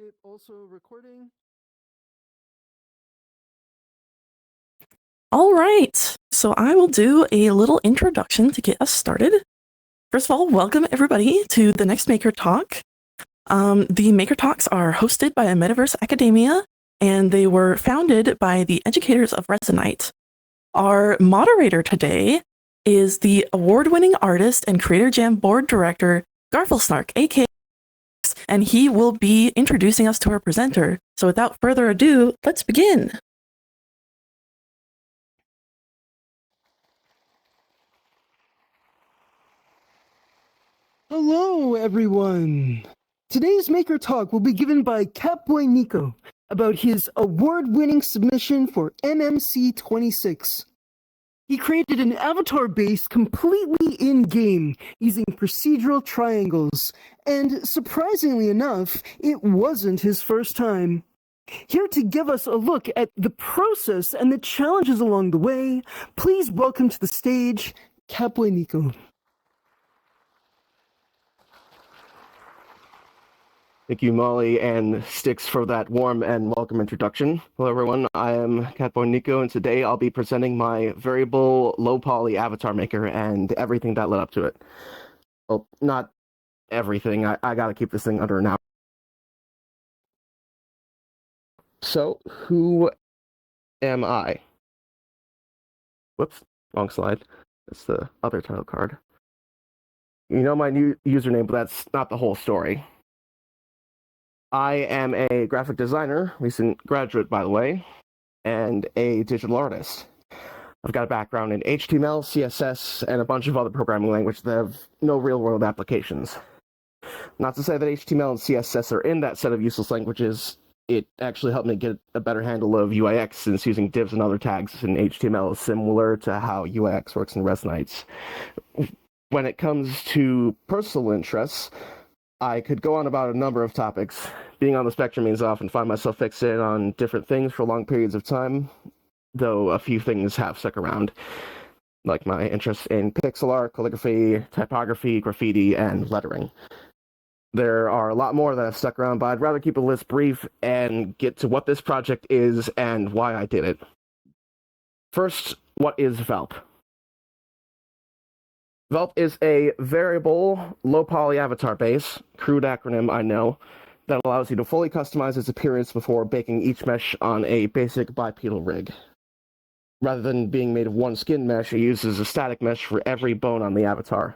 It also recording. All right, so I will do a little introduction to get us started. First of all, welcome everybody to the next Maker Talk. The Maker Talks are hosted by Metaverse Academia, and they were founded by the educators of Resonite. Our moderator today is the award-winning artist and Creator Jam board director, Garfelsnark, aka, and he will be introducing us to our presenter. So without further ado, let's begin. Hello, everyone. Today's Maker Talk will be given by CatboyNiko about his award-winning submission for MMC 26. He created an avatar base completely in-game using procedural triangles, and surprisingly enough, it wasn't his first time. Here to give us a look at the process and the challenges along the way, please welcome to the stage, CatboyNiko. Thank you, Molly and Styx, for that warm and welcome introduction. Hello, everyone. I am CatboyNiko, and today I'll be presenting my variable low-poly avatar maker and everything that led up to it. Well, not everything. I gotta keep this thing under an hour. So, who am I? Whoops, wrong slide. That's the other title card. You know my new username, but that's not the whole story. I am a graphic designer, recent graduate, by the way, and a digital artist. I've got a background in HTML, CSS, and a bunch of other programming languages that have no real-world applications. Not to say that HTML and CSS are in that set of useless languages. It actually helped me get a better handle of UIX, since using divs and other tags in HTML is similar to how UIX works in Resonite. When it comes to personal interests, I could go on about a number of topics. Being on the spectrum means I often find myself fixated on different things for long periods of time, though a few things have stuck around, like my interest in pixel art, calligraphy, typography, graffiti, and lettering. There are a lot more that have stuck around, but I'd rather keep the list brief and get to what this project is and why I did it. First, what is VaLP? VaLP is a variable, low-poly avatar base, crude acronym, I know, that allows you to fully customize its appearance before baking each mesh on a basic bipedal rig. Rather than being made of one skin mesh, it uses a static mesh for every bone on the avatar.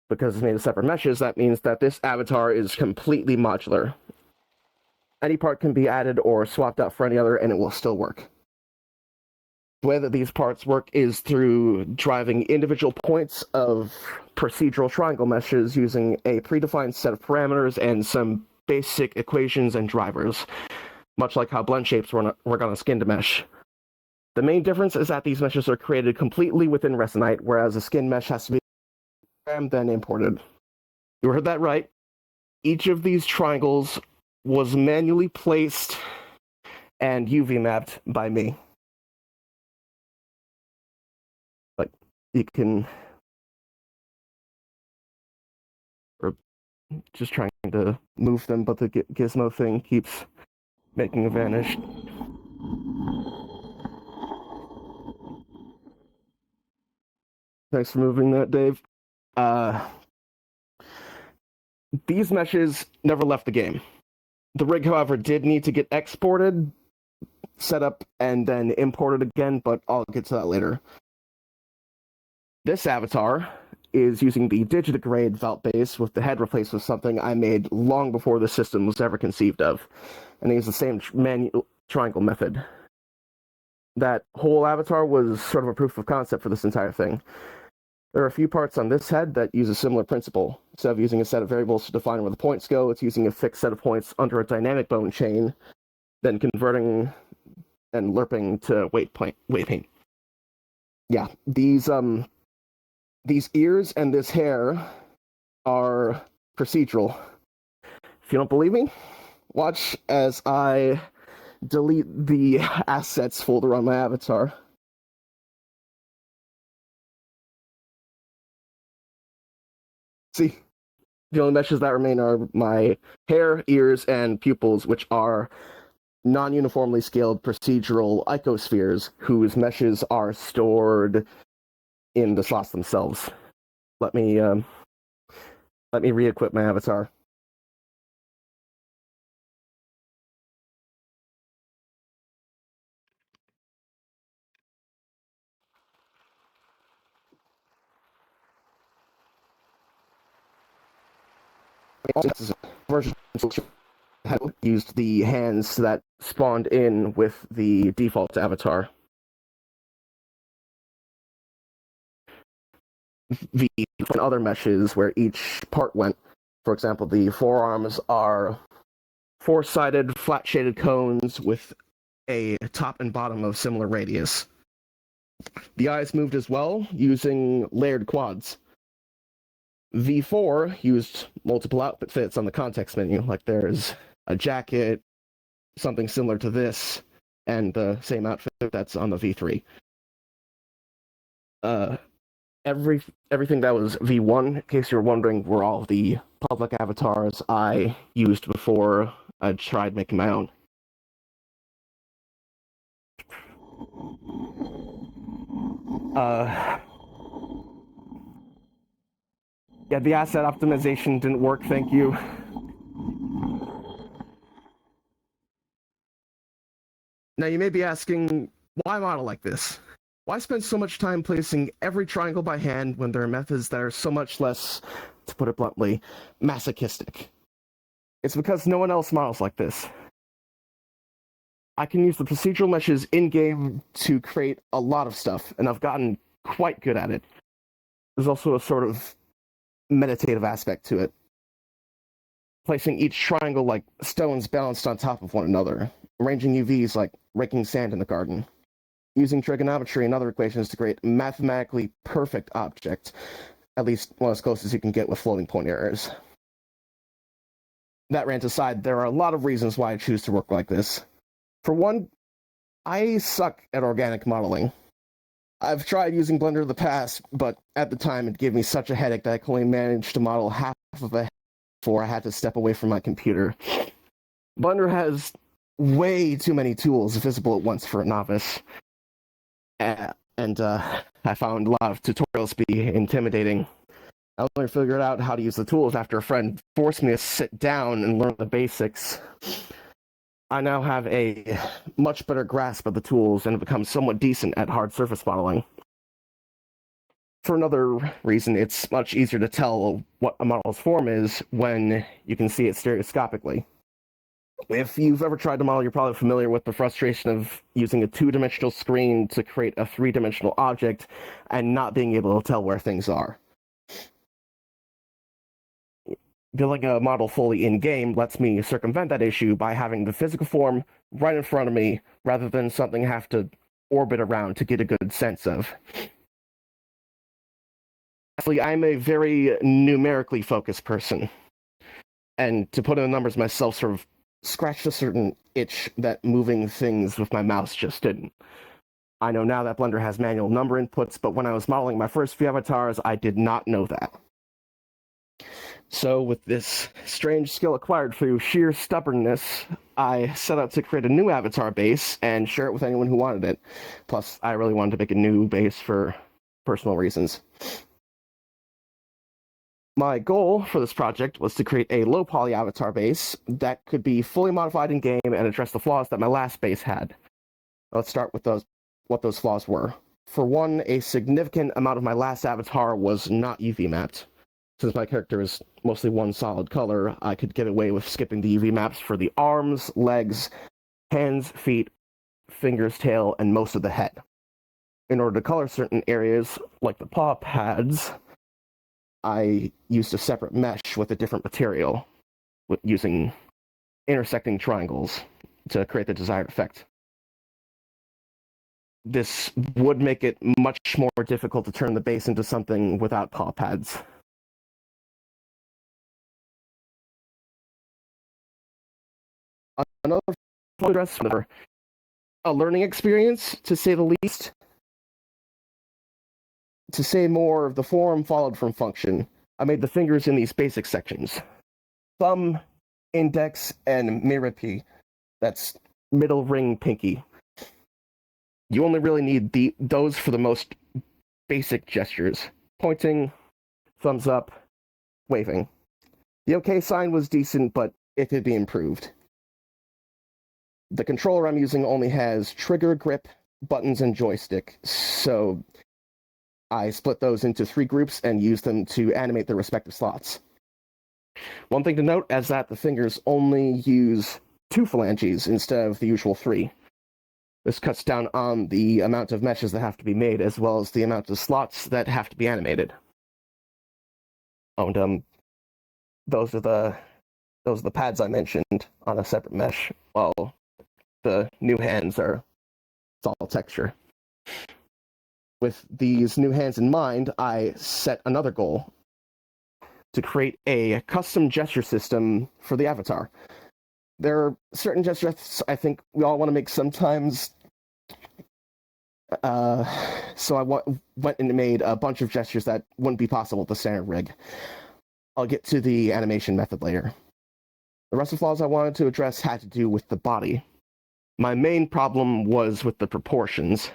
Because it's made of separate meshes, that means that this avatar is completely modular. Any part can be added or swapped out for any other, and it will still work. The way that these parts work is through driving individual points of procedural triangle meshes using a predefined set of parameters and some basic equations and drivers, much like how blend shapes work on a skin to mesh. The main difference is that these meshes are created completely within Resonite, whereas a skin mesh has to be programmed then imported. You heard that right. Each of these triangles was manually placed and UV mapped by me. You can, or just trying to move them, but the gizmo thing keeps making it vanish. Thanks for moving that, Dave. These meshes never left the game. The rig, however, did need to get exported, set up, and then imported again, but I'll get to that later. This avatar is using the Digitigrade VaLP base with the head replaced with something I made long before the system was ever conceived of, and I used the same manual triangle method. That whole avatar was sort of a proof of concept for this entire thing. There are a few parts on this head that use a similar principle. Instead of using a set of variables to define where the points go, it's using a fixed set of points under a dynamic bone chain, then converting and lerping to weight paint. Yeah, these ears and this hair are procedural. If you don't believe me, watch as I delete the assets folder on my avatar. See, The only meshes that remain are my hair, ears, and pupils, which are non-uniformly scaled procedural icospheres, whose meshes are stored in the slots themselves. Let me re-equip my avatar. This is a version had used the hands that spawned in with the default avatar. The other meshes where each part went, for example, the forearms are four-sided, flat-shaded cones with a top and bottom of similar radius. The eyes moved as well, using layered quads. V4 used multiple outfit fits on the context menu, like there's a jacket, something similar to this, and the same outfit that's on the V3. Everything that was V1, in case you were wondering, were all the public avatars I used before I tried making my own. Yeah, the asset optimization didn't work, thank you. Now you may be asking, why model like this? Why spend so much time placing every triangle by hand when there are methods that are so much less, to put it bluntly, masochistic? It's because no one else models like this. I can use the procedural meshes in-game to create a lot of stuff, and I've gotten quite good at it. There's also a sort of meditative aspect to it. Placing each triangle like stones balanced on top of one another, arranging UVs like raking sand in the garden, using trigonometry and other equations to create mathematically perfect objects, at least one as close as you can get with floating point errors. That rant aside, there are a lot of reasons why I choose to work like this. For one, I suck at organic modeling. I've tried using Blender in the past, but at the time it gave me such a headache that I could only manage to model half of a before I had to step away from my computer. Blender has way too many tools visible at once for a novice. I found a lot of tutorials be intimidating. I only figured out how to use the tools after a friend forced me to sit down and learn the basics. I now have a much better grasp of the tools and have become somewhat decent at hard surface modeling. For another reason, it's much easier to tell what a model's form is when you can see it stereoscopically. If you've ever tried to model, you're probably familiar with the frustration of using a two-dimensional screen to create a three-dimensional object and not being able to tell where things are. Building a model fully in-game lets me circumvent that issue by having the physical form right in front of me, rather than something I have to orbit around to get a good sense of. Lastly, I'm a very numerically focused person, and to put in the numbers myself sort of scratched a certain itch that moving things with my mouse just didn't. I know now that Blender has manual number inputs, but when I was modeling my first few avatars, I did not know that. So with this strange skill acquired through sheer stubbornness, I set out to create a new avatar base and share it with anyone who wanted it. Plus, I really wanted to make a new base for personal reasons. My goal for this project was to create a low-poly avatar base that could be fully modified in-game and address the flaws that my last base had. Let's start with what those flaws were. For one, a significant amount of my last avatar was not UV mapped. Since my character is mostly one solid color, I could get away with skipping the UV maps for the arms, legs, hands, feet, fingers, tail, and most of the head. In order to color certain areas, like the paw pads, I used a separate mesh with a different material, using intersecting triangles to create the desired effect. This would make it much more difficult to turn the base into something without paw pads. Another address for a learning experience, to say the least. To say more, the form followed from function. I made the fingers in these basic sections: thumb, index, and miripi. That's middle ring pinky. You only really need those for the most basic gestures: pointing, thumbs up, waving. The OK sign was decent, but it could be improved. The controller I'm using only has trigger, grip, buttons, and joystick, so I split those into 3 groups and use them to animate their respective slots. One thing to note is that the fingers only use 2 phalanges instead of the usual 3. This cuts down on the amount of meshes that have to be made, as well as the amount of slots that have to be animated. Oh, and those are the pads I mentioned on a separate mesh, while the new hands are all texture. With these new hands in mind, I set another goal: to create a custom gesture system for the avatar. There are certain gestures I think we all want to make sometimes, so I went and made a bunch of gestures that wouldn't be possible with the standard rig. I'll get to the animation method later. The rest of the flaws I wanted to address had to do with the body. My main problem was with the proportions.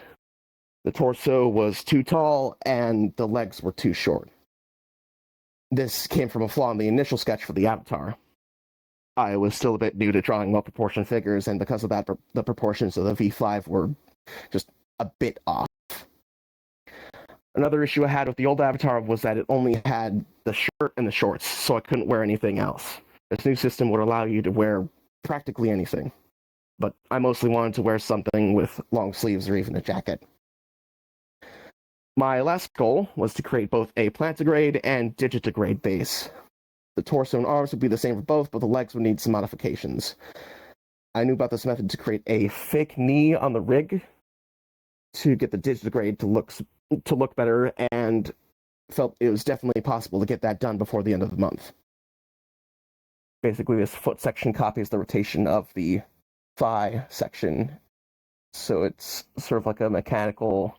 The torso was too tall, and the legs were too short. This came from a flaw in the initial sketch for the avatar. I was still a bit new to drawing well-proportioned figures, and because of that, the proportions of the V5 were just a bit off. Another issue I had with the old avatar was that it only had the shirt and the shorts, so I couldn't wear anything else. This new system would allow you to wear practically anything, but I mostly wanted to wear something with long sleeves or even a jacket. My last goal was to create both a plantigrade and digitigrade base. The torso and arms would be the same for both, but the legs would need some modifications. I knew about this method to create a fake knee on the rig to get the digitigrade to look better, and felt it was definitely possible to get that done before the end of the month. Basically, this foot section copies the rotation of the thigh section, so it's sort of like a mechanical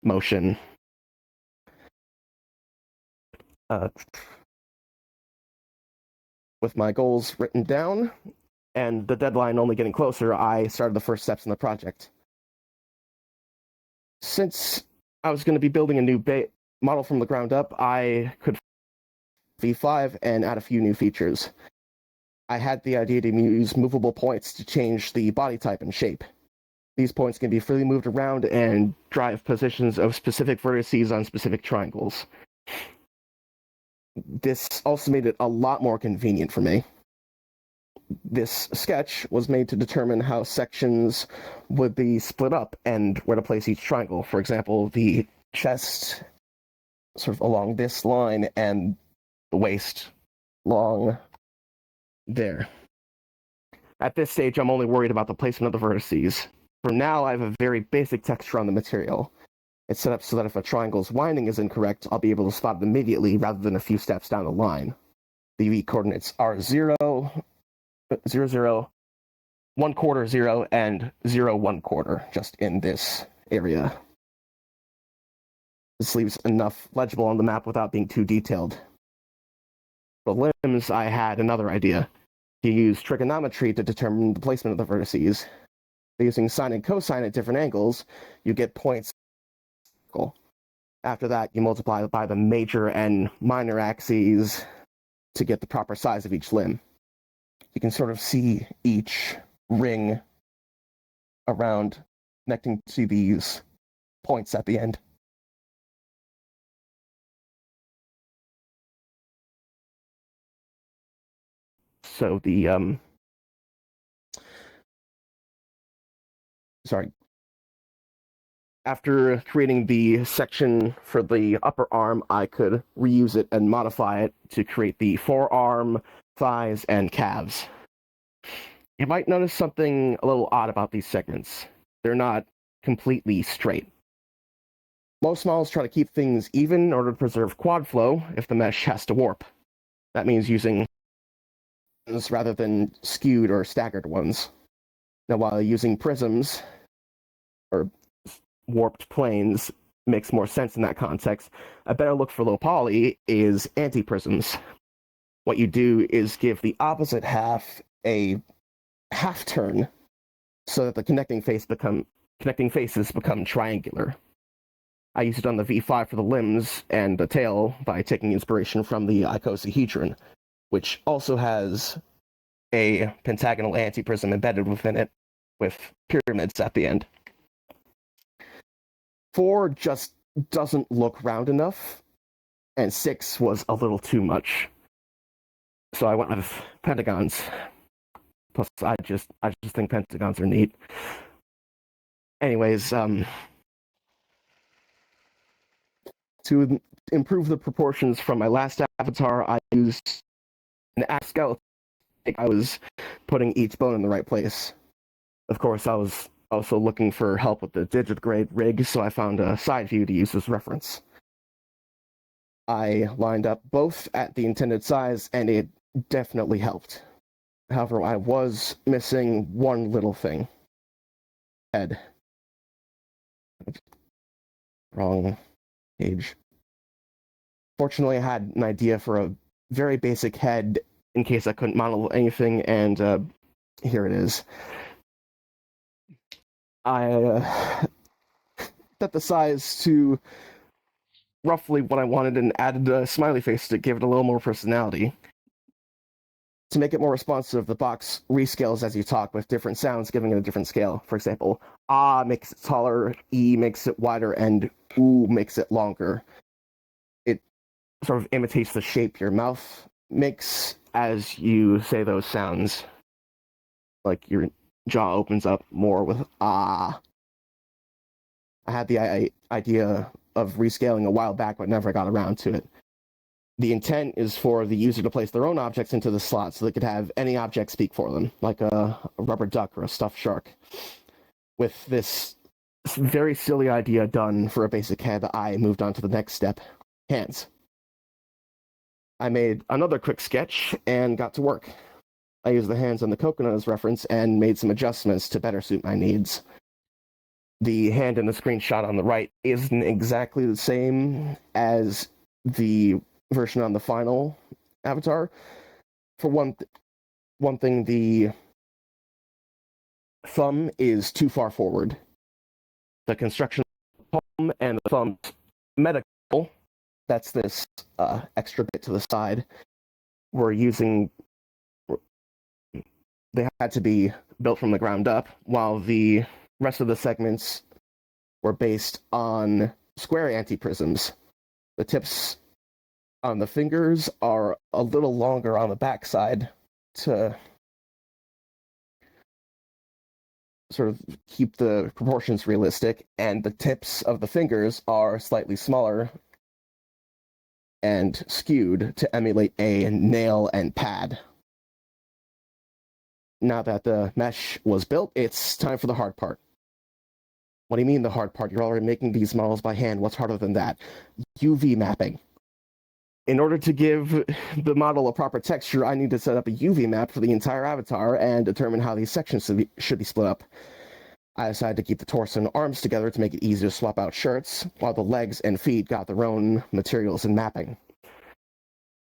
motion. With my goals written down and the deadline only getting closer, I started the first steps in the project. Since I was going to be building a new model from the ground up, I could V5 and add a few new features. I had the idea to use movable points to change the body type and shape. These points can be freely moved around and drive positions of specific vertices on specific triangles. This also made it a lot more convenient for me. This sketch was made to determine how sections would be split up and where to place each triangle. For example, the chest sort of along this line and the waist long there. At this stage, I'm only worried about the placement of the vertices. For now, I have a very basic texture on the material. It's set up so that if a triangle's winding is incorrect, I'll be able to spot it immediately rather than a few steps down the line. The V coordinates are 0, 0, 0, 1/4, 0, and 0, 1/4, just in this area. This leaves enough legible on the map without being too detailed. For limbs, I had another idea: to use trigonometry to determine the placement of the vertices. By using sine and cosine at different angles, you get points. After that, you multiply by the major and minor axes to get the proper size of each limb. You can sort of see each ring around connecting to these points at the end. So after creating the section for the upper arm, I could reuse it and modify it to create the forearm, thighs, and calves. You might notice something a little odd about these segments. They're not completely straight. Most models try to keep things even in order to preserve quad flow if the mesh has to warp. That means using rather than skewed or staggered ones. Now, while using prisms or warped planes, makes more sense in that context, a better look for low poly is anti-prisms. What you do is give the opposite half a half turn so that the connecting faces become triangular. I used it on the V5 for the limbs and the tail by taking inspiration from the icosahedron, which also has a pentagonal antiprism embedded within it with pyramids at the end. 4 just doesn't look round enough, and 6 was a little too much. So I went with pentagons. Plus, I just think pentagons are neat. Anyways, to improve the proportions from my last avatar, I used an axe skeleton. I was putting each bone in the right place. Of course, I was also looking for help with the digigrade rig, so I found a side view to use as reference. I lined up both at the intended size, and it definitely helped. However, I was missing one little thing. Head. Wrong page. Fortunately, I had an idea for a very basic head in case I couldn't model anything, and here it is. I set the size to roughly what I wanted and added a smiley face to give it a little more personality. To make it more responsive, the box rescales as you talk with different sounds, giving it a different scale. For example, ah makes it taller, e makes it wider, and oo makes it longer. It sort of imitates the shape your mouth makes as you say those sounds. Like your jaw opens up more with ah. I had the idea of rescaling a while back, but never got around to it. The intent is for the user to place their own objects into the slot so they could have any object speak for them, like a rubber duck or a stuffed shark. With this very silly idea done for a basic head, I moved on to the next step, hands. I made another quick sketch and got to work. I used the hands on the coconut as reference and made some adjustments to better suit my needs. The hand in the screenshot on the right isn't exactly the same as the version on the final avatar. For one thing, the thumb is too far forward. The construction of the palm and the thumb medical, that's this extra bit to the side, they had to be built from the ground up, while the rest of the segments were based on square antiprisms. The tips on the fingers are a little longer on the backside to sort of keep the proportions realistic, and the tips of the fingers are slightly smaller and skewed to emulate a nail and pad. Now that the mesh was built, it's time for the hard part. What do you mean the hard part? You're already making these models by hand. What's harder than that? UV mapping. In order to give the model a proper texture, I need to set up a UV map for the entire avatar and determine how these sections should be split up. I decided to keep the torso and arms together to make it easier to swap out shirts, while the legs and feet got their own materials and mapping.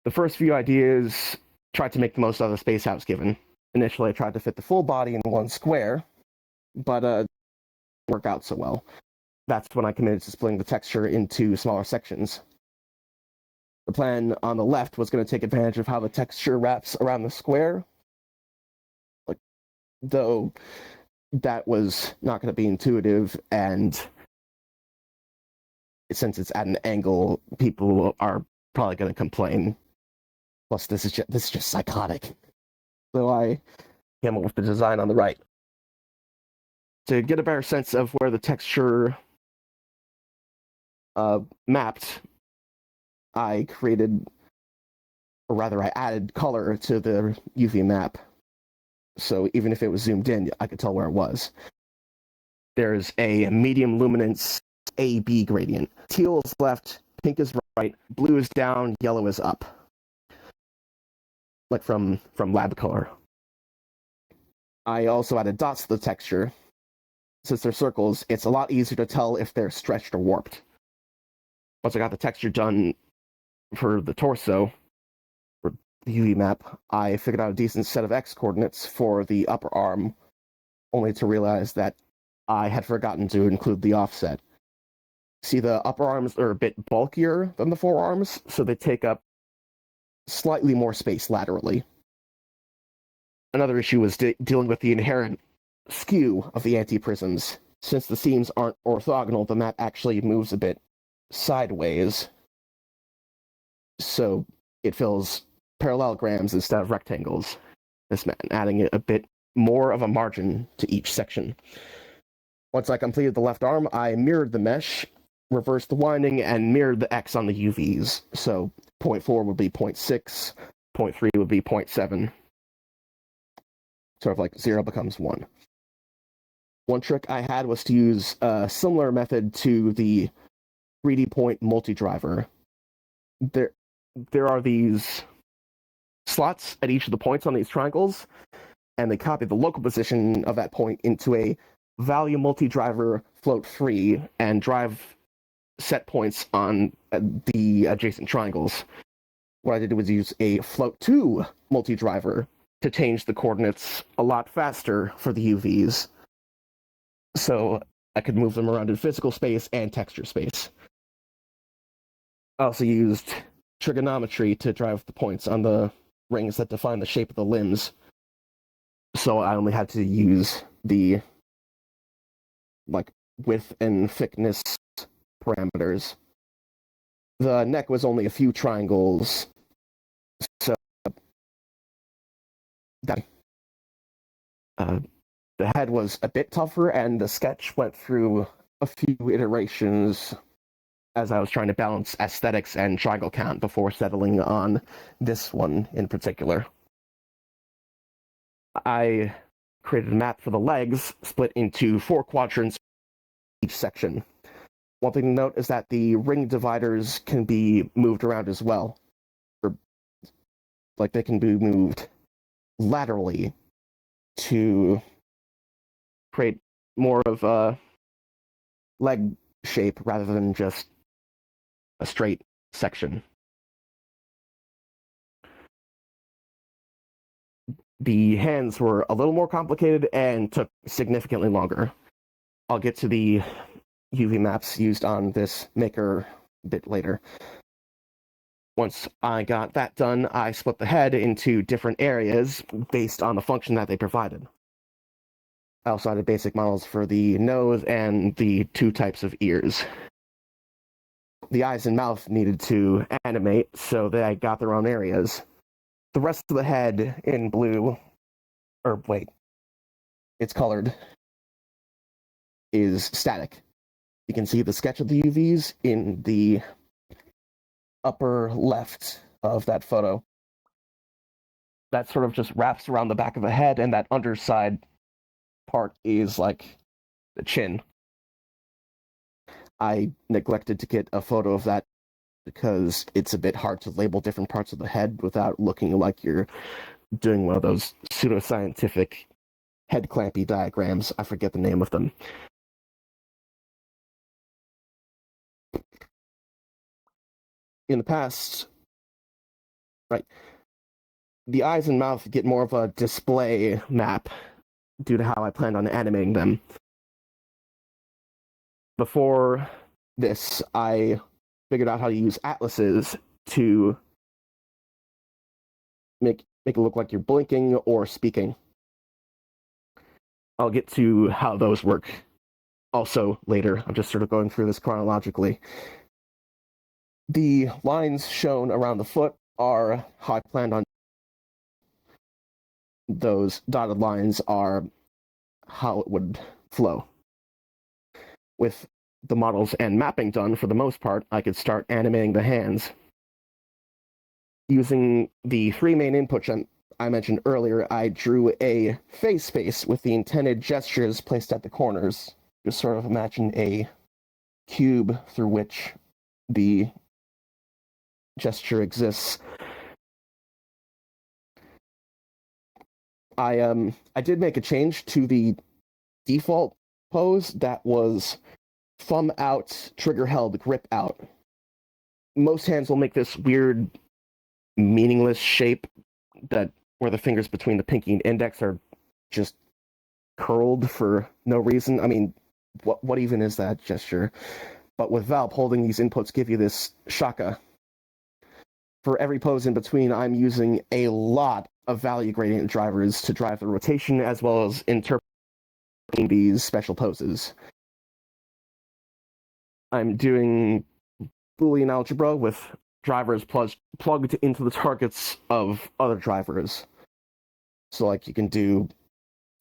The first few ideas tried to make the most out of the space I was given. Initially, I tried to fit the full body in one square, but it didn't work out so well. That's when I committed to splitting the texture into smaller sections. The plan on the left was going to take advantage of how the texture wraps around the square, though that was not going to be intuitive, and since it's at an angle, people are probably going to complain. Plus, this is just psychotic. So I came up with the design on the right. To get a better sense of where the texture mapped, I added color to the UV map. So even if it was zoomed in, I could tell where it was. There's a medium luminance AB gradient. Teal is left, pink is right, blue is down, yellow is up. Like from lab color. I also added dots to the texture. Since they're circles, it's a lot easier to tell if they're stretched or warped. once I got the texture done for the torso, for the UV map, I figured out a decent set of X coordinates for the upper arm, only to realize that I had forgotten to include the offset. See, the upper arms are a bit bulkier than the forearms, so they take up slightly more space laterally. Another issue was dealing with the inherent skew of the anti-prisms. Since the seams aren't orthogonal, the map actually moves a bit sideways, so it fills parallelograms instead of rectangles. This meant adding a bit more of a margin to each section. Once I completed the left arm, I mirrored the mesh, reversed the winding, and mirrored the X on the UVs. So 0.4 would be 0.6, 0.3 would be 0.7. Sort of like 0 becomes 1. One trick I had was to use a similar method to the 3D point multi-driver. There are these slots at each of the points on these triangles, and they copy the local position of that point into a value multi-driver float 3 and drive set points on the adjacent triangles. What I did was use a float 2 multi-driver to change the coordinates a lot faster for the UVs, so I could move them around in physical space and texture space. I also used trigonometry to drive the points on the rings that define the shape of the limbs, so I only had to use the width and thickness parameters. The neck was only a few triangles, so that the head was a bit tougher, and the sketch went through a few iterations as I was trying to balance aesthetics and triangle count before settling on this one in particular. I created a map for the legs, split into 4 quadrants each section. One thing to note is that the ring dividers can be moved around as well. They can be moved laterally to create more of a leg shape rather than just a straight section. The hands were a little more complicated and took significantly longer. I'll get to the UV maps used on this maker a bit later. Once I got that done, I split the head into different areas based on the function that they provided. I also added basic models for the nose and the 2 types of ears. The eyes and mouth needed to animate, so they got their own areas. The rest of the head in blue, it's colored, is static. You can see the sketch of the UVs in the upper left of that photo. That sort of just wraps around the back of the head, and that underside part is like the chin. I neglected to get a photo of that because it's a bit hard to label different parts of the head without looking like you're doing one of those pseudoscientific head clampy diagrams. I forget the name of them. In the past, the eyes and mouth get more of a display map due to how I planned on animating them. Before this, I figured out how to use atlases to make it look like you're blinking or speaking. I'll get to how those work also later. I'm just sort of going through this chronologically. The lines shown around the foot are how I planned on. Those dotted lines are how it would flow. With the models and mapping done for the most part, I could start animating the hands. Using the 3 main inputs I mentioned earlier, I drew a face space with the intended gestures placed at the corners. Just sort of imagine a cube through which the gesture exists. I did make a change to the default pose that was thumb out, trigger held, grip out. most hands will make this weird, meaningless shape that where the fingers between the pinky and index are just curled for no reason. I mean, what even is that gesture? But with VaLP, holding these inputs give you this shaka. For every pose in between, I'm using a lot of value gradient drivers to drive the rotation as well as interpreting these special poses. I'm doing Boolean algebra with drivers plugged into the targets of other drivers. So like you can do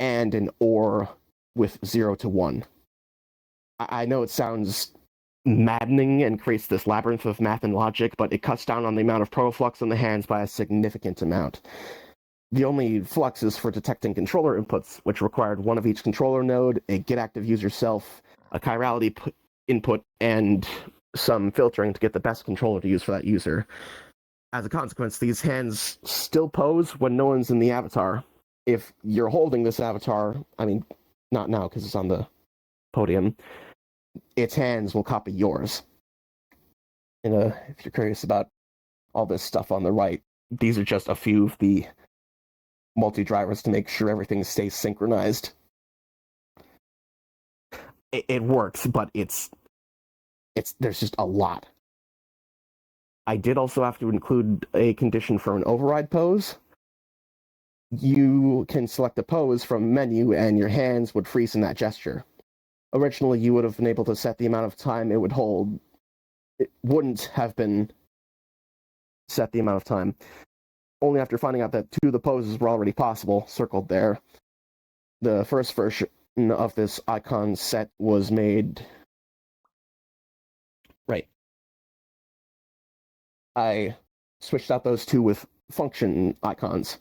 and or with 0 to 1. I know it sounds maddening and creates this labyrinth of math and logic, but it cuts down on the amount of protoflux on the hands by a significant amount. The only flux is for detecting controller inputs, which required one of each controller node, a getActive user self, a chirality input, and some filtering to get the best controller to use for that user. As a consequence, these hands still pose when no one's in the avatar. If you're holding this avatar, I mean, not now because it's on the podium, its hands will copy yours. And if you're curious about all this stuff on the right, these are just a few of the multi-drivers to make sure everything stays synchronized. It works, but it's there's just a lot. I did also have to include a condition for an override pose. You can select a pose from menu and your hands would freeze in that gesture. Originally, you would have been able to set the amount of time it would hold. It wouldn't have been set the amount of time. Only after finding out that 2 of the poses were already possible, circled there. The first version of this icon set was made... Right. I switched out those 2 with function icons.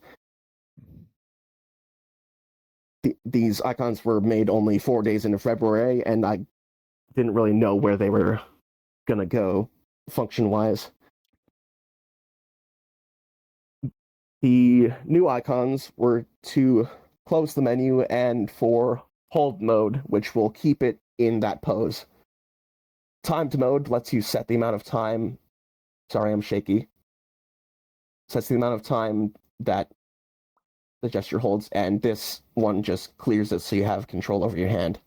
These icons were made only 4 days into February, and I didn't really know where they were gonna go function-wise. The new icons were to close the menu and for hold mode, which will keep it in that pose. Timed mode lets you set the amount of time. Sorry, I'm shaky. Sets the amount of time that the gesture holds, and this one just clears it so you have control over your hand.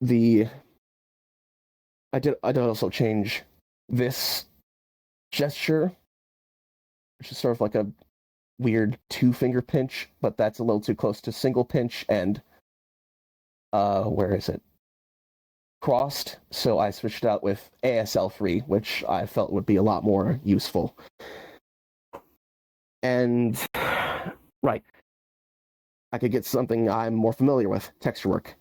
I did also change this gesture, which is sort of like a weird 2-finger pinch, but that's a little too close to single pinch and where is it? Crossed, so I switched out with ASL3, which I felt would be a lot more useful. And right, I could get something I'm more familiar with, texture work.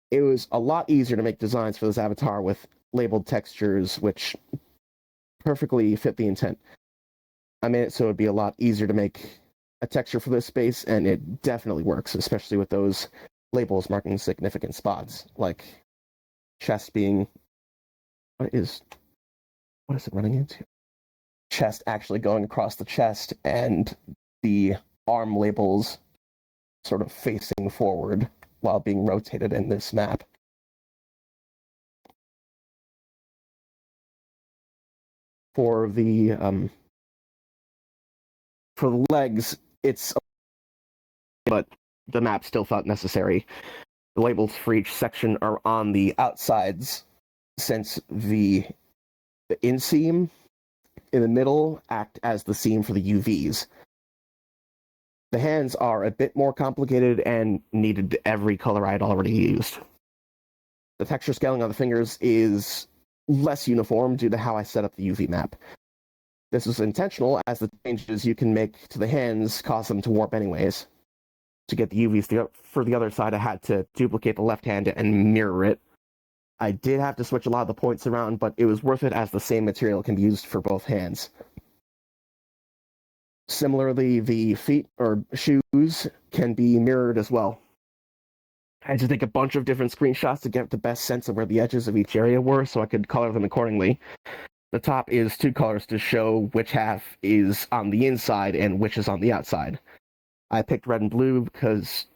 It was a lot easier to make designs for this avatar with labeled textures, which perfectly fit the intent. I made it so it'd be a lot easier to make a texture for this space, and it definitely works, especially with those labels marking significant spots, like chest being... What is it running into? Chest actually going across the chest, and the arm labels sort of facing forward while being rotated in this map. For the legs, but the map still felt necessary. The labels for each section are on the outsides, since the inseam in the middle act as the seam for the UVs. The hands are a bit more complicated and needed every color I'd already used. The texture scaling on the fingers is less uniform due to how I set up the UV map. This was intentional, as the changes you can make to the hands cause them to warp anyways. To get the UVs for the other side, I had to duplicate the left hand and mirror it. I did have to switch a lot of the points around, but it was worth it as the same material can be used for both hands. Similarly, the feet or shoes can be mirrored as well. I had to take a bunch of different screenshots to get the best sense of where the edges of each area were so I could color them accordingly. The top is 2 colors to show which half is on the inside and which is on the outside. I picked red and blue because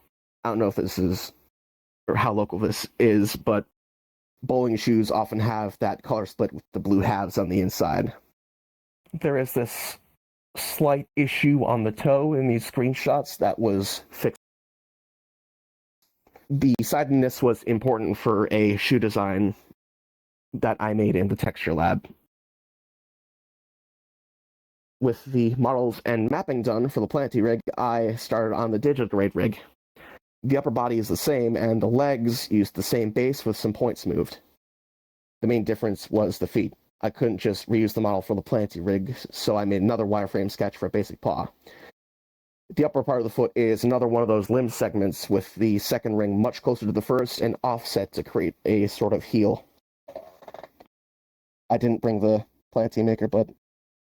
I don't know if this is, or how local this is, but bowling shoes often have that color split with the blue halves on the inside. There is this slight issue on the toe in these screenshots that was fixed. The sidedness was important for a shoe design that I made in the texture lab. With the models and mapping done for the Planty rig, I started on the Digigrade rig. The upper body is the same, and the legs used the same base with some points moved. The main difference was the feet. I couldn't just reuse the model for the Planty rig, so I made another wireframe sketch for a basic paw. The upper part of the foot is another one of those limb segments with the second ring much closer to the first and offset to create a sort of heel. I didn't bring the Planty maker, but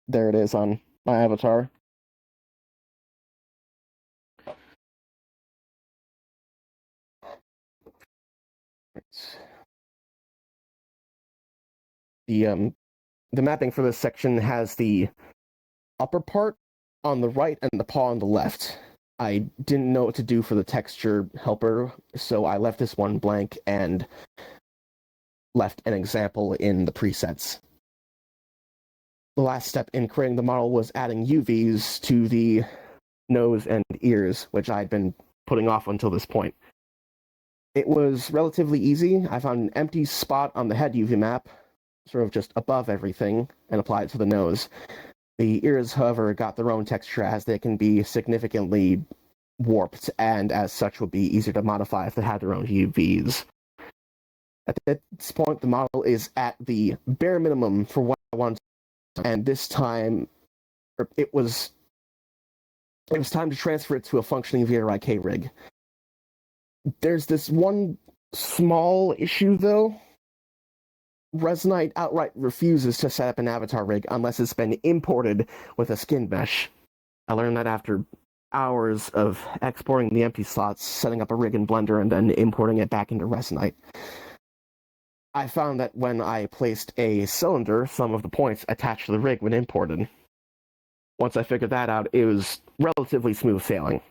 there it is on my avatar. The mapping for this section has the upper part on the right and the paw on the left. I didn't know what to do for the texture helper, so I left this one blank and left an example in the presets. The last step in creating the model was adding UVs to the nose and ears, which I'd been putting off until this point. It was relatively easy. I found an empty spot on the head UV map, sort of just above everything, and applied it to the nose. The ears, however, got their own texture as they can be significantly warped, and as such would be easier to modify if they had their own UVs. At this point, the model is at the bare minimum for what I want, and this time it was time to transfer it to a functioning VRIK rig. There's this one small issue, though. Resonite outright refuses to set up an avatar rig unless it's been imported with a skin mesh. I learned that after hours of exporting the empty slots, setting up a rig in Blender, and then importing it back into Resonite. I found that when I placed a cylinder, some of the points attached to the rig when imported. Once I figured that out, it was relatively smooth sailing.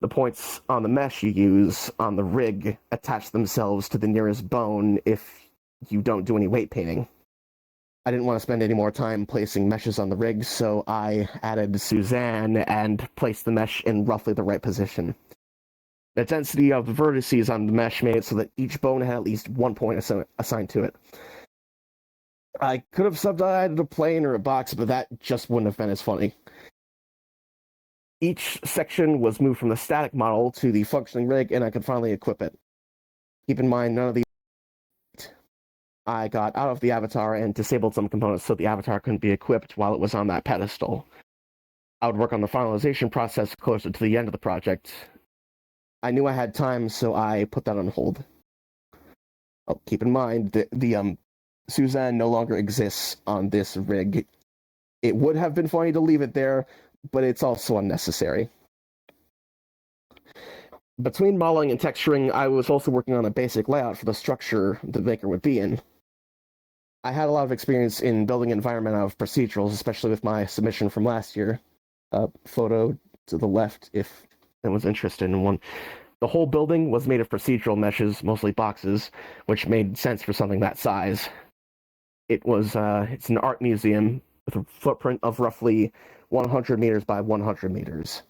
The points on the mesh you use on the rig attach themselves to the nearest bone if you don't do any weight painting. I didn't want to spend any more time placing meshes on the rig, so I added Suzanne and placed the mesh in roughly the right position. The density of the vertices on the mesh made it so that each bone had at least 1 point assigned to it. I could have subdivided a plane or a box, but that just wouldn't have been as funny. Each section was moved from the static model to the functioning rig, and I could finally equip it. Keep in mind, none of these I got out of the avatar and disabled some components so the avatar couldn't be equipped while it was on that pedestal. I would work on the finalization process closer to the end of the project. I knew I had time, so I put that on hold. Oh, keep in mind that the Suzanne no longer exists on this rig. It would have been funny to leave it there, but it's also unnecessary. Between modeling and texturing, I was also working on a basic layout for the structure the maker would be in. I had a lot of experience in building an environment out of procedurals, especially with my submission from last year. Photo to the left, if anyone's interested in one. The whole building was made of procedural meshes, mostly boxes, which made sense for something that size. It's an art museum with a footprint of roughly 100 meters by 100 meters.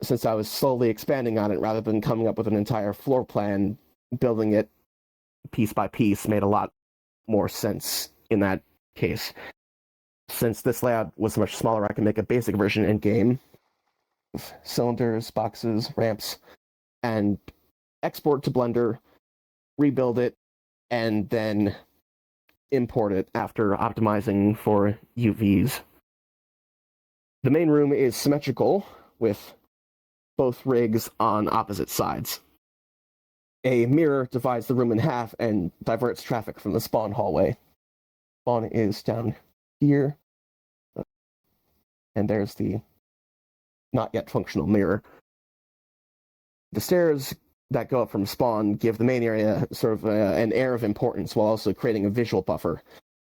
Since I was slowly expanding on it rather than coming up with an entire floor plan, building it piece by piece made a lot more sense in that case. Since this layout was much smaller, I can make a basic version in-game of cylinders, boxes, ramps, and export to Blender, rebuild it, and then import it after optimizing for UVs. The main room is symmetrical, with both rigs on opposite sides. A mirror divides the room in half and diverts traffic from the spawn hallway. Spawn is down here, and there's the not yet functional mirror. The stairs that go up from spawn give the main area sort of an air of importance while also creating a visual buffer.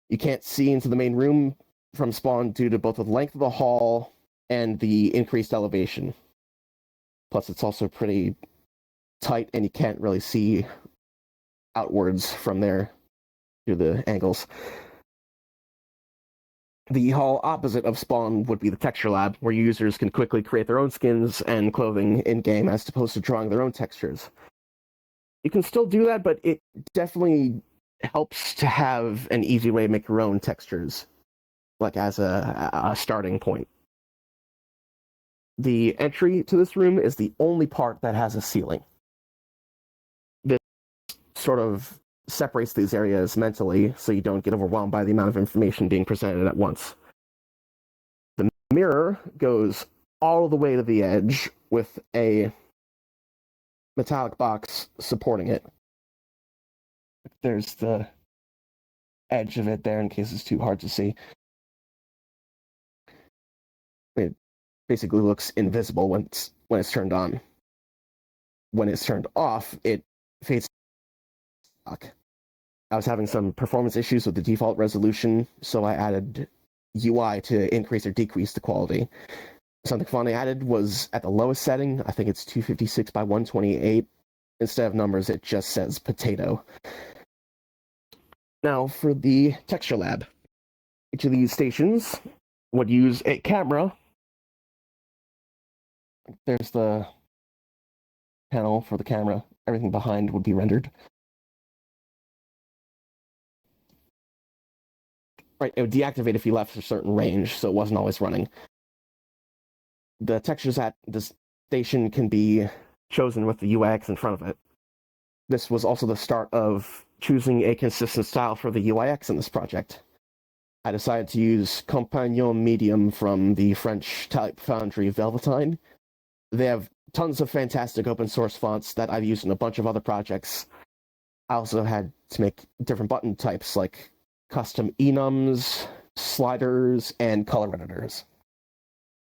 You can't see into the main room from spawn due to both the length of the hall and the increased elevation. Plus, it's also pretty tight and you can't really see outwards from there through the angles. The hall opposite of Spawn would be the texture lab, where users can quickly create their own skins and clothing in-game as opposed to drawing their own textures. You can still do that, but it definitely helps to have an easy way to make your own textures, like as a starting point. The entry to this room is the only part that has a ceiling. This sort of separates these areas mentally so you don't get overwhelmed by the amount of information being presented at once. The mirror goes all the way to the edge with a metallic box supporting it. There's the edge of it there in case it's too hard to see. It basically looks invisible when it's turned on. When it's turned off, it fades. I was having some performance issues with the default resolution, so I added UI to increase or decrease the quality. Something fun I added was at the lowest setting, I think it's 256 by 128. Instead of numbers, it just says potato. Now for the texture lab. Each of these stations would use a camera. There's the panel for the camera. Everything behind would be rendered. Right, it would deactivate if you left a certain range, so it wasn't always running. The textures at the station can be chosen with the UX in front of it. This was also the start of choosing a consistent style for the UIX in this project. I decided to use Compagnon Medium from the French type foundry Velvetine. They have tons of fantastic open source fonts that I've used in a bunch of other projects. I also had to make different button types like custom enums, sliders, and color editors.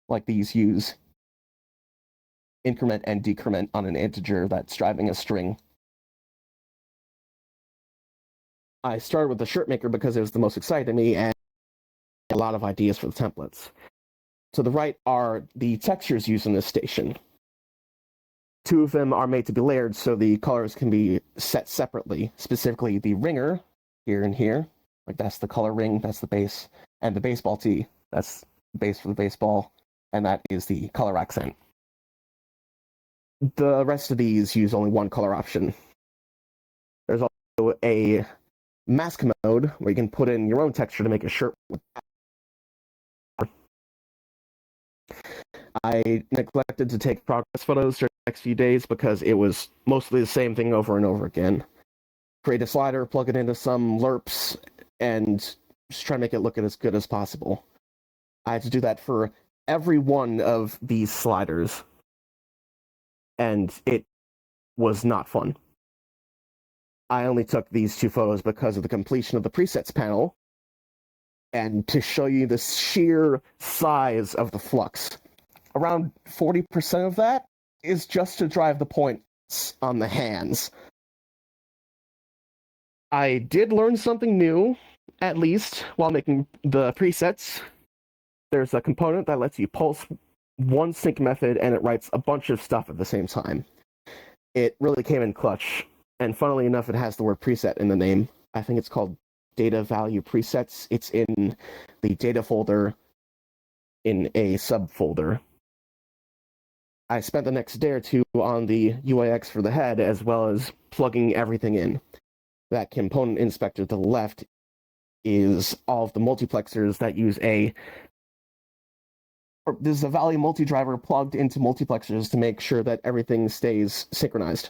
Like these use increment and decrement on an integer that's driving a string. I started with the shirt maker because it was the most exciting to me and a lot of ideas for the templates. To the right are the textures used in this station. Two of them are made to be layered so the colors can be set separately, specifically the ringer, here and here. Like that's the color ring, that's the base, and the baseball tee, that's the base for the baseball, and that is the color accent. The rest of these use only one color option. There's also a mask mode where you can put in your own texture to make a shirt. I neglected to take progress photos during the next few days because it was mostly the same thing over and over again. Create a slider, plug it into some lerps, and just try to make it look as good as possible. I had to do that for every one of these sliders, and it was not fun. I only took these two photos because of the completion of the presets panel, and to show you the sheer size of the flux. Around 40% of that is just to drive the points on the hands. I did learn something new, at least, while making the presets. There's a component that lets you pulse one sync method and it writes a bunch of stuff at the same time. It really came in clutch, and funnily enough, it has the word preset in the name. I think it's called data value presets. It's in the data folder in a subfolder. I spent the next day or two on the UIX for the head, as well as plugging everything in. That component inspector to the left is all of the multiplexers that use there's a value multi-driver plugged into multiplexers to make sure that everything stays synchronized.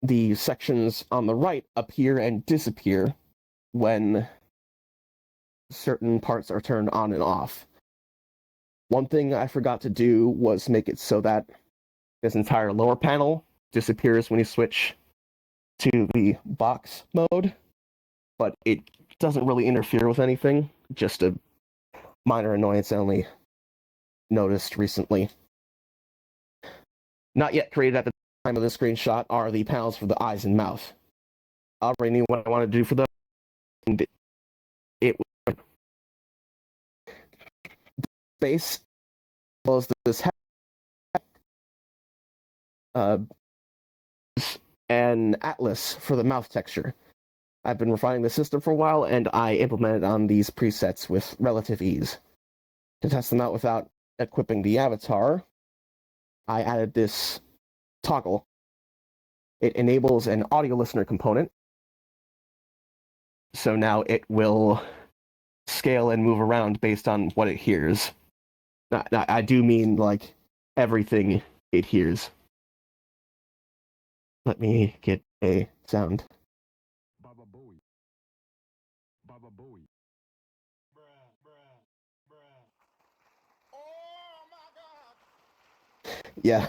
The sections on the right appear and disappear when certain parts are turned on and off. One thing I forgot to do was make it so that this entire lower panel disappears when you switch to the box mode, but it doesn't really interfere with anything, just a minor annoyance I only noticed recently. Not yet created at the time of the screenshot are the panels for the eyes and mouth. I already knew what I wanted to do for those, and it was base as well as this an atlas for the mouth texture. I've been refining the system for a while, and I implemented on these presets with relative ease. To test them out without equipping the avatar, I added this toggle. It enables an audio listener component, so now it will scale and move around based on what it hears. I do mean, like, everything it hears. Let me get a sound. Baba Booey. Baba Booey. Bruh, bruh, bruh. Oh my god! Yeah.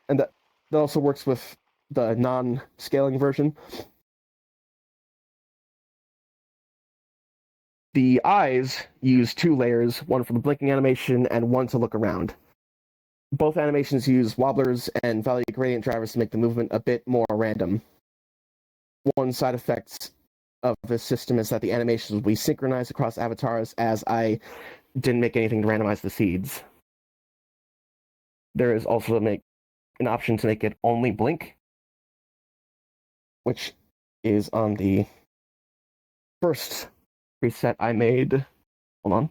And that also works with the non-scaling version. The eyes use 2 layers, one for the blinking animation and one to look around. Both animations use wobblers and value gradient drivers to make the movement a bit more random. One side effect of this system is that the animations will be synchronized across avatars, as I didn't make anything to randomize the seeds. There is also an option to make it only blink, which is on the first preset I made. Hold on.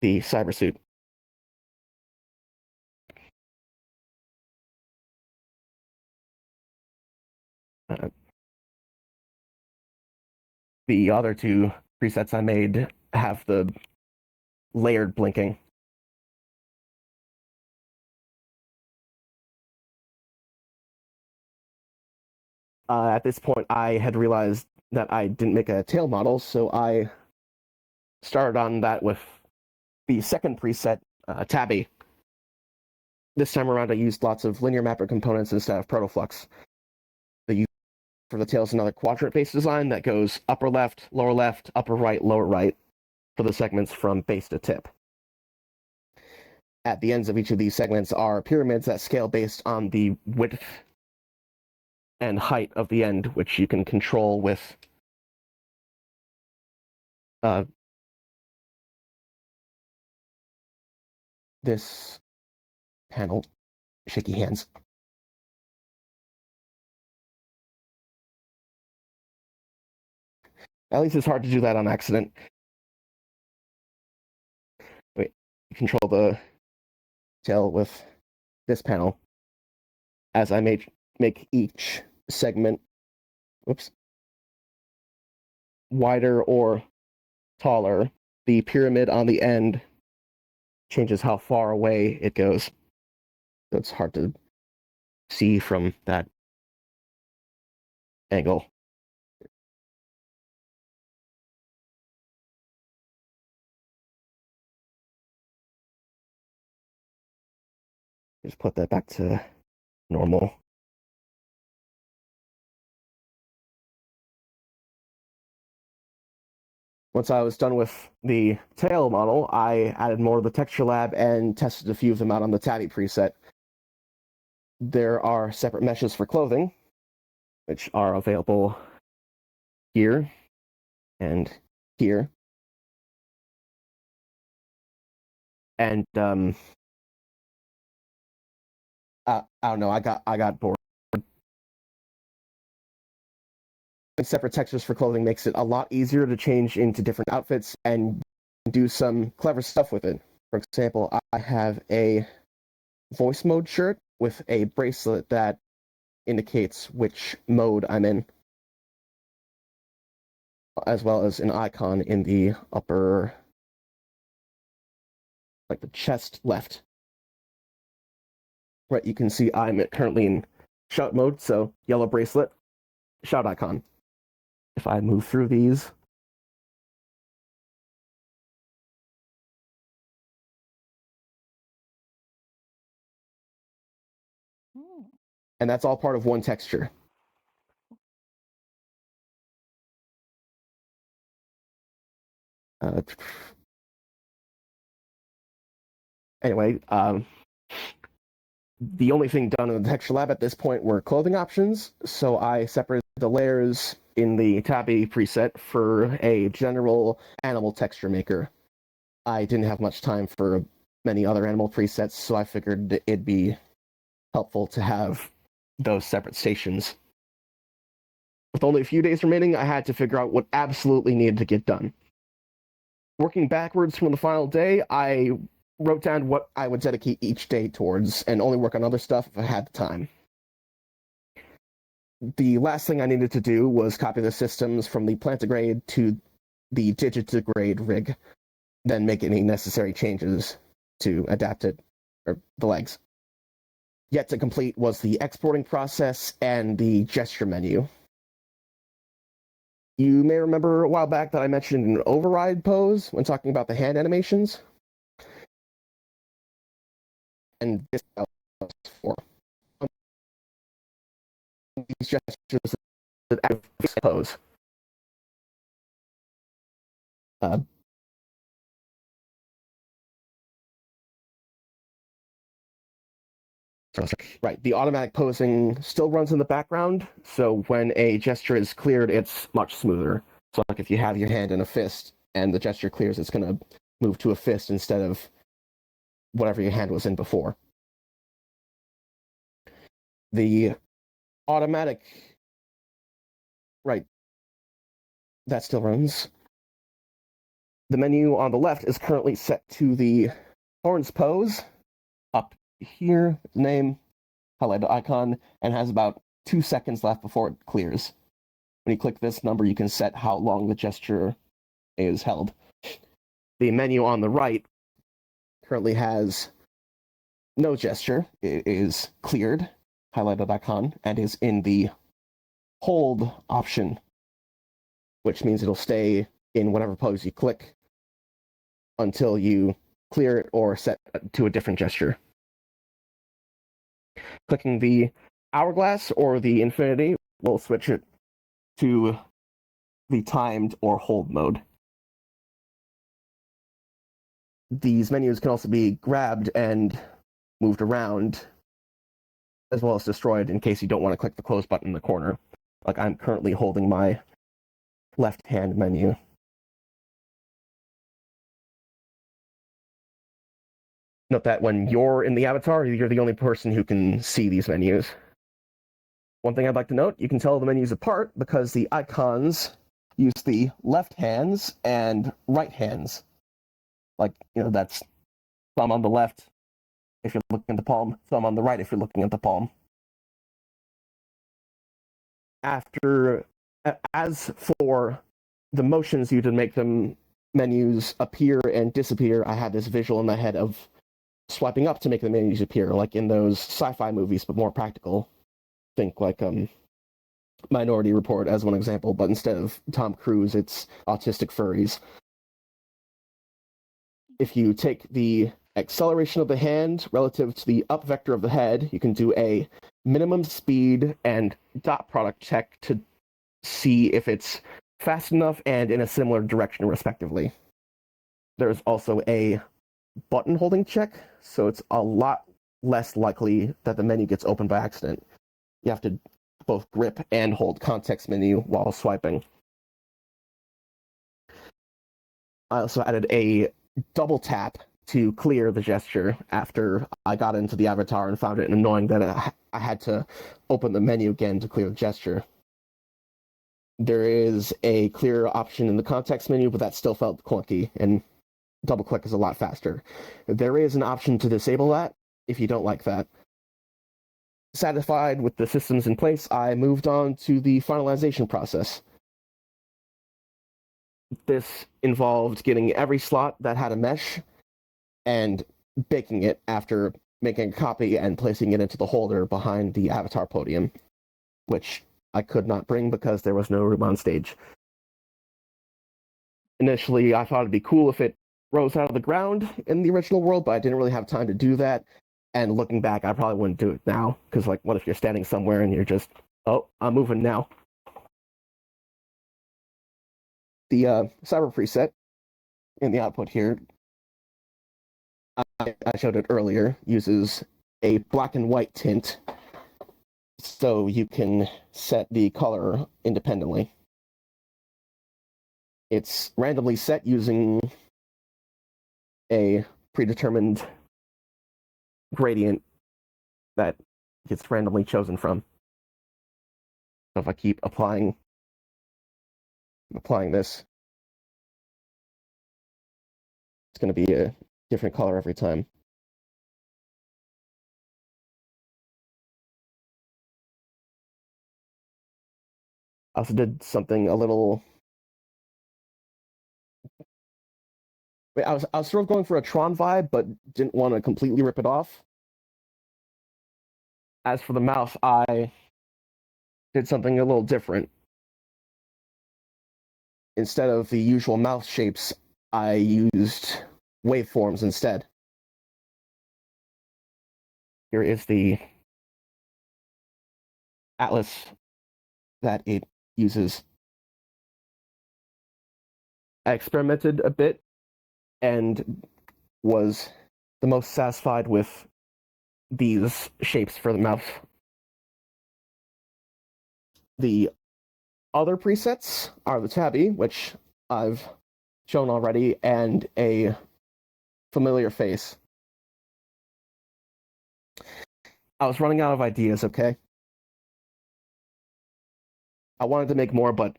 The cybersuit. The other 2 presets I made have the layered blinking. At this point, I had realized that I didn't make a tail model, so I started on that with the second preset, Tabby. This time around, I used lots of linear mapper components instead of protoflux. The use for the tail is another quadrant-based design that goes upper left, upper right, lower right for the segments from base to tip. At the ends of each of these segments are pyramids that scale based on the width and height of the end, which you can control with this panel. Shaky hands. At least it's hard to do that on accident. Wait, control the tail with this panel. As I make each segment, wider or taller, the pyramid on the end changes how far away it goes. So it's hard to see from that angle. Just put that back to normal. Once I was done with the tail model, I added more to the texture lab and tested a few of them out on the Tabby preset. There are separate meshes for clothing, which are available here and here. And I don't know, I got bored. Separate textures for clothing makes it a lot easier to change into different outfits and do some clever stuff with it. For example, I have a voice mode shirt with a bracelet that indicates which mode I'm in, as well as an icon in the upper, like the chest left. Right, you can see I'm currently in shout mode, so yellow bracelet, shout icon. If I move through these, and that's all part of one texture. Anyway, the only thing done in the texture lab at this point were clothing options, so I separated the layers in the Tabby preset for a general animal texture maker. I didn't have much time for many other animal presets, so I figured it'd be helpful to have those separate stations. With only a few days remaining, I had to figure out what absolutely needed to get done. Working backwards from the final day, I wrote down what I would dedicate each day towards and only work on other stuff if I had the time. The last thing I needed to do was copy the systems from the plantigrade to the digitigrade rig, then make any necessary changes to adapt it, or the legs. Yet to complete was the exporting process and the gesture menu. You may remember a while back that I mentioned an override pose when talking about the hand animations. And this was for these gestures that active pose. Right, the automatic posing still runs in the background, so when a gesture is cleared, it's much smoother. So like if you have your hand in a fist and the gesture clears, it's going to move to a fist instead of whatever your hand was in before. The automatic, right, that still runs. The menu on the left is currently set to the horns pose, up here, name, highlight the icon, and has about 2 seconds left before it clears. When you click this number, you can set how long the gesture is held. The menu on the right currently has no gesture. It is cleared, highlighted icon, and is in the hold option, which means it'll stay in whatever pose you click until you clear it or set to a different gesture. Clicking the hourglass or the infinity will switch it to the timed or hold mode. These menus can also be grabbed and moved around, as well as destroyed in case you don't want to click the close button in the corner. Like I'm currently holding my left hand menu. Note that when you're in the avatar, you're the only person who can see these menus. One thing I'd like to note, you can tell the menus apart because the icons use the left hands and right hands. Like, that's thumb on the left if you're looking at the palm, thumb on the right if you're looking at the palm. As for the motions you to make them menus appear and disappear, I had this visual in my head of swiping up to make the menus appear, like in those sci-fi movies, but more practical. Think like Minority Report as one example, but instead of Tom Cruise, it's autistic furries. If you take the acceleration of the hand relative to the up vector of the head, you can do a minimum speed and dot product check to see if it's fast enough and in a similar direction, respectively. There's also a button holding check, so it's a lot less likely that the menu gets opened by accident. You have to both grip and hold context menu while swiping. I also added a double tap to clear the gesture after I got into the avatar and found it annoying that I had to open the menu again to clear the gesture. There is a clear option in the context menu, but that still felt clunky, and double click is a lot faster. There is an option to disable that if you don't like that. Satisfied with the systems in place, I moved on to the finalization process. This involved getting every slot that had a mesh and baking it after making a copy and placing it into the holder behind the avatar podium, which I could not bring because there was no room on stage. Initially, I thought it'd be cool if it rose out of the ground in the original world, but I didn't really have time to do that. And looking back, I probably wouldn't do it now, because what if you're standing somewhere and you're just, oh, I'm moving now. The cyber preset in the output here, I showed it earlier, uses a black and white tint, so you can set the color independently. It's randomly set using a predetermined gradient that gets randomly chosen from. So if I keep applying this, it's going to be a different color every time. I also did something a little. I was sort of going for a Tron vibe, but didn't want to completely rip it off. As for the mouth, I did something a little different. Instead of the usual mouth shapes, I used waveforms instead. Here is the atlas that it uses. I experimented a bit and was the most satisfied with these shapes for the mouth. The other presets are the tabby, which I've shown already, and a familiar face. I was running out of ideas, okay? I wanted to make more, but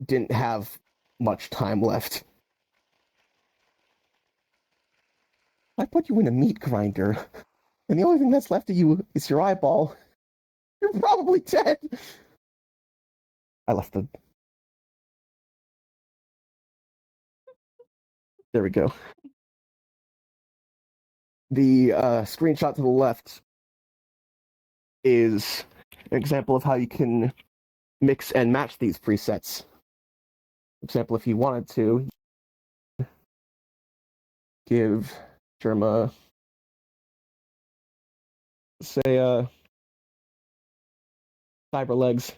didn't have much time left. I put you in a meat grinder, and the only thing that's left of you is your eyeball. You're probably dead. I left the... There we go. The screenshot to the left is an example of how you can mix and match these presets. For example, if you wanted to give Germa, say, cyber legs.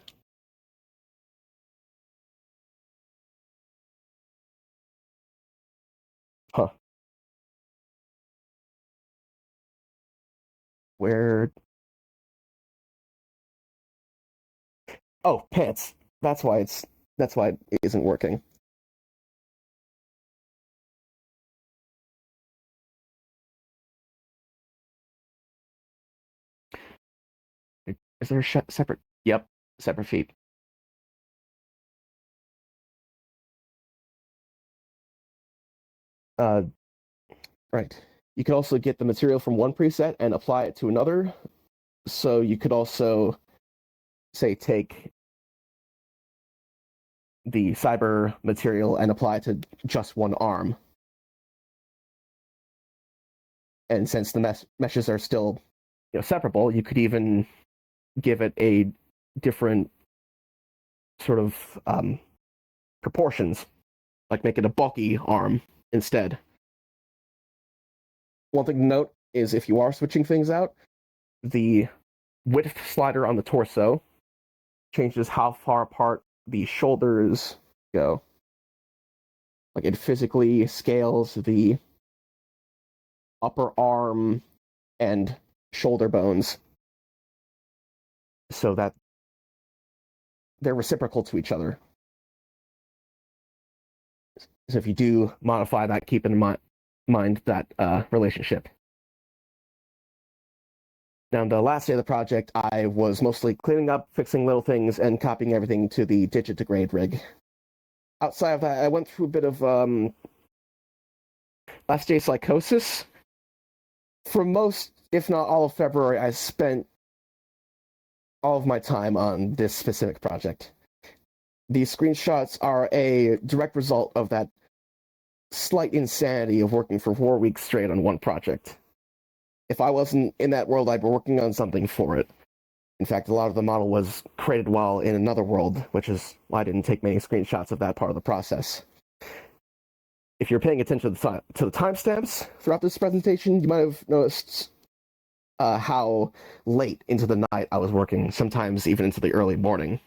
Huh. Where? Oh, pants. That's why it isn't working. Is there a separate? Yep, separate feet. Right. You can also get the material from one preset and apply it to another. So you could also, say, take the cyber material and apply it to just one arm. And since the meshes are still, separable, you could even give it a different sort of proportions, like make it a bulky arm instead. One thing to note is if you are switching things out, the width slider on the torso changes how far apart the shoulders go. Like it physically scales the upper arm and shoulder bones so that they're reciprocal to each other. So if you do modify that, keep in mind that relationship. Now, on the last day of the project, I was mostly cleaning up, fixing little things, and copying everything to the Digitigrade rig. Outside of that, I went through a bit of last day psychosis. For most, if not all of February, I spent all of my time on this specific project. These screenshots are a direct result of that slight insanity of working for 4 weeks straight on one project. If I wasn't in that world, I'd be working on something for it. In fact, a lot of the model was created while in another world, which is why I didn't take many screenshots of that part of the process. If you're paying attention to the timestamps throughout this presentation, you might have noticed how late into the night I was working, sometimes even into the early morning.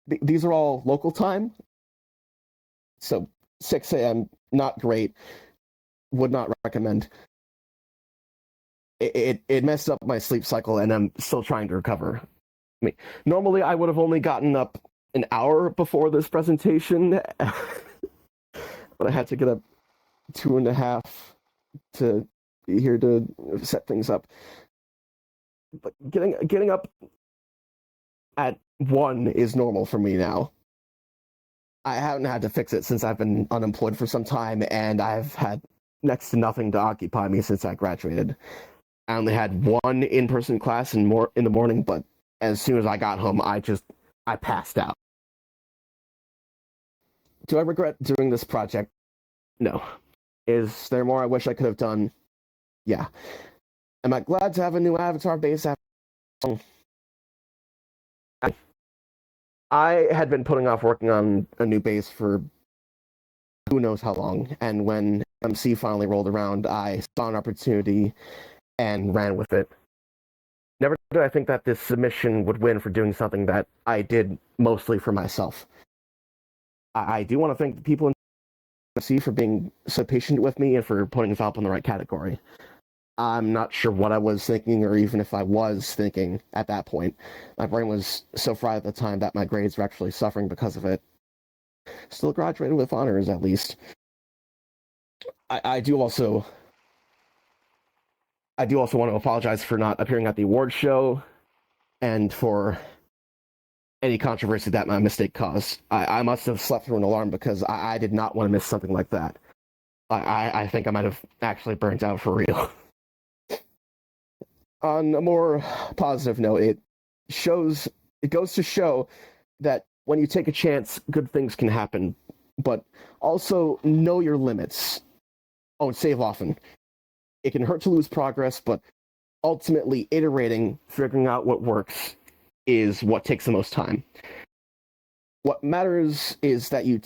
These are all local time, so 6 a.m., not great, would not recommend. It messed up my sleep cycle, and I'm still trying to recover. I mean, normally I would have only gotten up an hour before this presentation, but I had to get up 2.5 to be here to set things up. But getting up at 1 is normal for me now. I haven't had to fix it since I've been unemployed for some time, and I've had next to nothing to occupy me since I graduated. I only had 1 in-person class in the morning, but as soon as I got home, I passed out. Do I regret doing this project? No. Is there more I wish I could have done? Yeah. Am I glad to have a new avatar base after? I had been putting off working on a new base for who knows how long, and when MC finally rolled around, I saw an opportunity and ran with it. Never did I think that this submission would win for doing something that I did mostly for myself. I do want to thank the people in MC for being so patient with me and for putting VaLP in the right category. I'm not sure what I was thinking, or even if I was thinking at that point. My brain was so fried at the time that my grades were actually suffering because of it. Still graduated with honors, at least. I do also want to apologize for not appearing at the awards show and for any controversy that my mistake caused. I must have slept through an alarm because I did not want to miss something like that. I think I might have actually burnt out for real. On a more positive note, it goes to show that when you take a chance, good things can happen, but also know your limits. Oh, and save often. It can hurt to lose progress, but ultimately iterating, figuring out what works, is what takes the most time. What matters is that your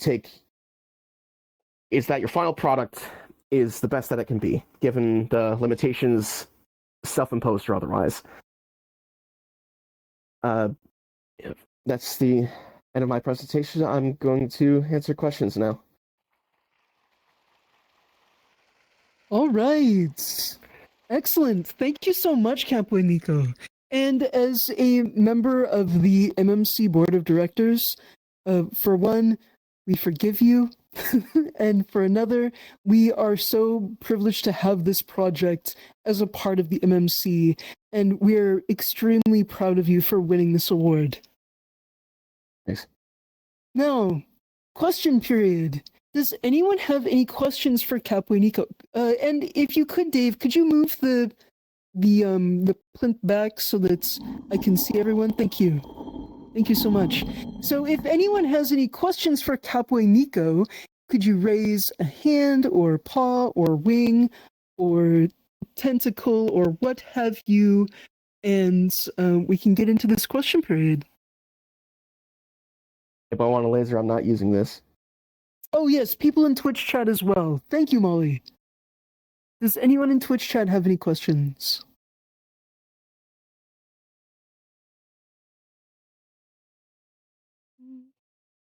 final product is the best that it can be, given the limitations, self-imposed or otherwise. That's the end of my presentation. I'm going to answer questions now. All right. Excellent. Thank you so much, CatboyNiko. And as a member of the MMC Board of Directors, for one, we forgive you. And for another, we are so privileged to have this project as a part of the MMC, and we're extremely proud of you for winning this award. Thanks. Now, question period. Does anyone have any questions for CatboyNiko? And if you could, Dave, could you move the plinth back so that I can see everyone? Thank you. Thank you so much. So if anyone has any questions for CatboyNiko, could you raise a hand or paw or wing or tentacle or what have you, and we can get into this question period. If I want a laser, I'm not using this. Oh yes, people in Twitch chat as well. Thank you, Molly. Does anyone in Twitch chat have any questions?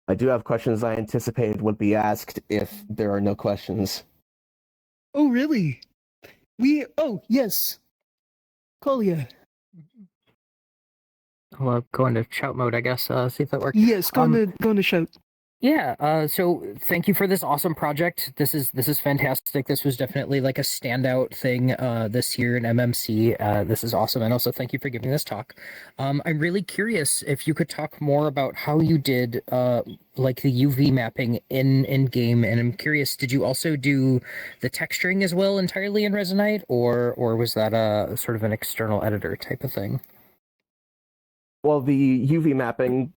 I do have questions I anticipated would be asked if there are no questions. Oh really? Oh yes. Kolia. I'll go into shout mode, I guess, see if that works. Yes, go into shout. Yeah, so thank you for this awesome project. This is fantastic. This was definitely like a standout thing this year in MMC. This is awesome, and also thank you for giving this talk. I'm really curious if you could talk more about how you did like the UV mapping in game, and I'm curious, did you also do the texturing as well entirely in Resonite, or was that a sort of an external editor type of thing? Well, the UV mapping,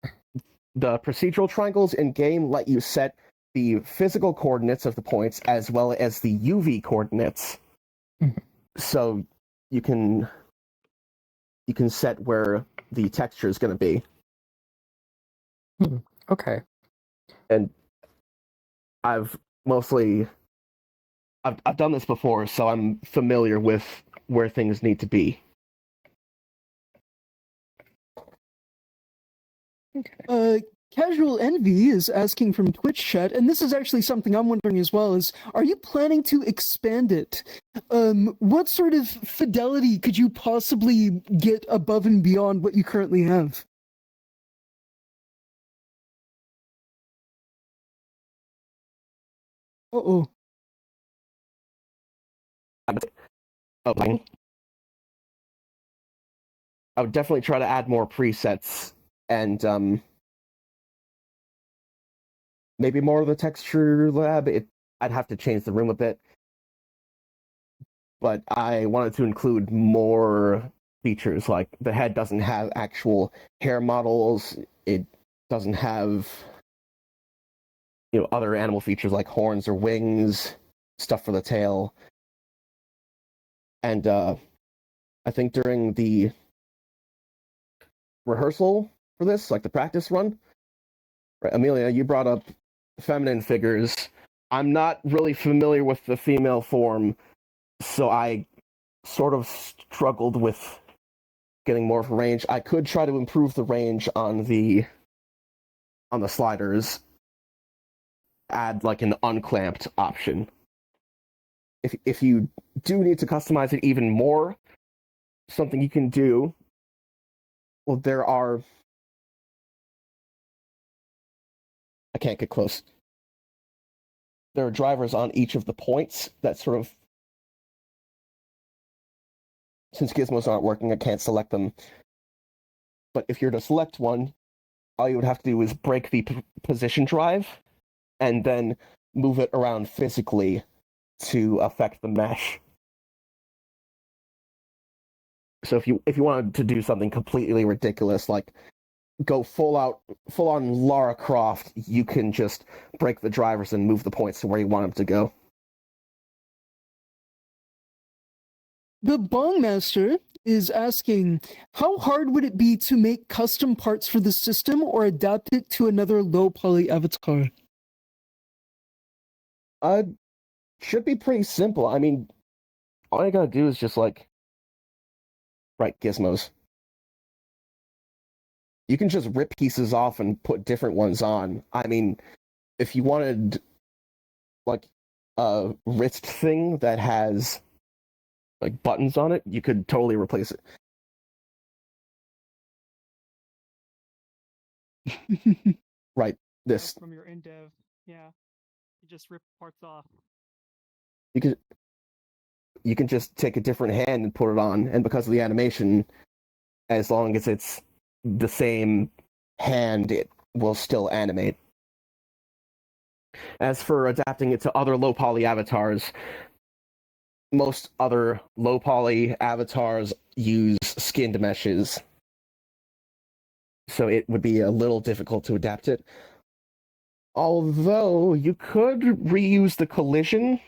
the procedural triangles in game let you set the physical coordinates of the points as well as the UV coordinates. Mm-hmm. So you can set where the texture is going to be. Okay. And I've done this before, so I'm familiar with where things need to be. Okay. Casual Envy is asking from Twitch chat, and this is actually something I'm wondering as well, is are you planning to expand it? What sort of fidelity could you possibly get above and beyond what you currently have? Uh-oh. I would definitely try to add more presets and maybe more of the texture lab. I'd have to change the room a bit, but I wanted to include more features. Like the head doesn't have actual hair models. It doesn't have other animal features like horns or wings, stuff for the tail. And I think during the rehearsal for this, like the practice run, right, Amelia, you brought up feminine figures. I'm not really familiar with the female form, so I sort of struggled with getting more of a range. I could try to improve the range on the sliders, add like an unclamped option. If you do need to customize it even more, something you can do, well, I can't get close. There are drivers on each of the points that sort of, since gizmos aren't working, I can't select them. But if you're to select one, all you would have to do is break the position drive and then move it around physically to affect the mesh. So if you wanted to do something completely ridiculous, like go full on Lara Croft, you can just break the drivers and move the points to where you want them to go. The Bongmaster is asking, how hard would it be to make custom parts for the system or adapt it to another low poly avatar? Should be pretty simple. I mean, all you gotta do is just like write gizmos. You can just rip pieces off and put different ones on. I mean, if you wanted like a wrist thing that has like buttons on it, you could totally replace it. Right, this. From your indev, yeah. You just rip parts off. You can just take a different hand and put it on, and because of the animation, as long as it's the same hand, it will still animate. As for adapting it to other low poly avatars, most other low poly avatars use skinned meshes, so it would be a little difficult to adapt it. Although you could reuse the collision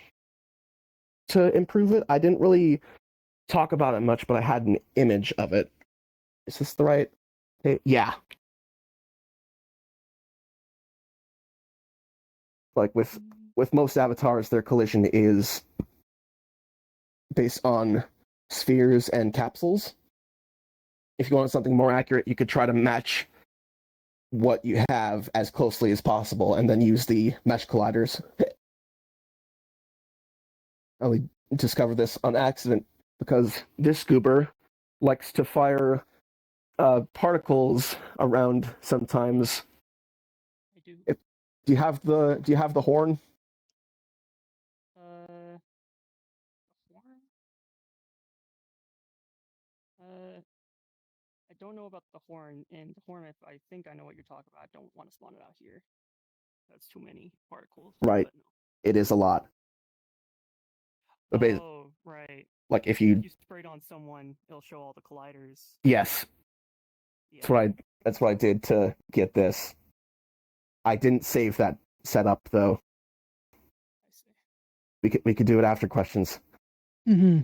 to improve it. I didn't really talk about it much, but I had an image of it. Is this the right? Yeah. Like with most avatars, their collision is based on spheres and capsules. If you want something more accurate, you could try to match what you have as closely as possible and then use the mesh colliders. I only discovered this on accident because this goober likes to fire particles around sometimes. I do. Do you have the horn? The horn? I don't know about the horn, and the horn, I think I know what you're talking about. I don't want to spawn it out here. That's too many particles. Right. But no. It is a lot. But Oh, right. like if If you you sprayed on someone, it'll show all the colliders. yes, Yeah. that's what I did to get this. I didn't save that setup though. I see. We could do it after questions. Mm-hmm.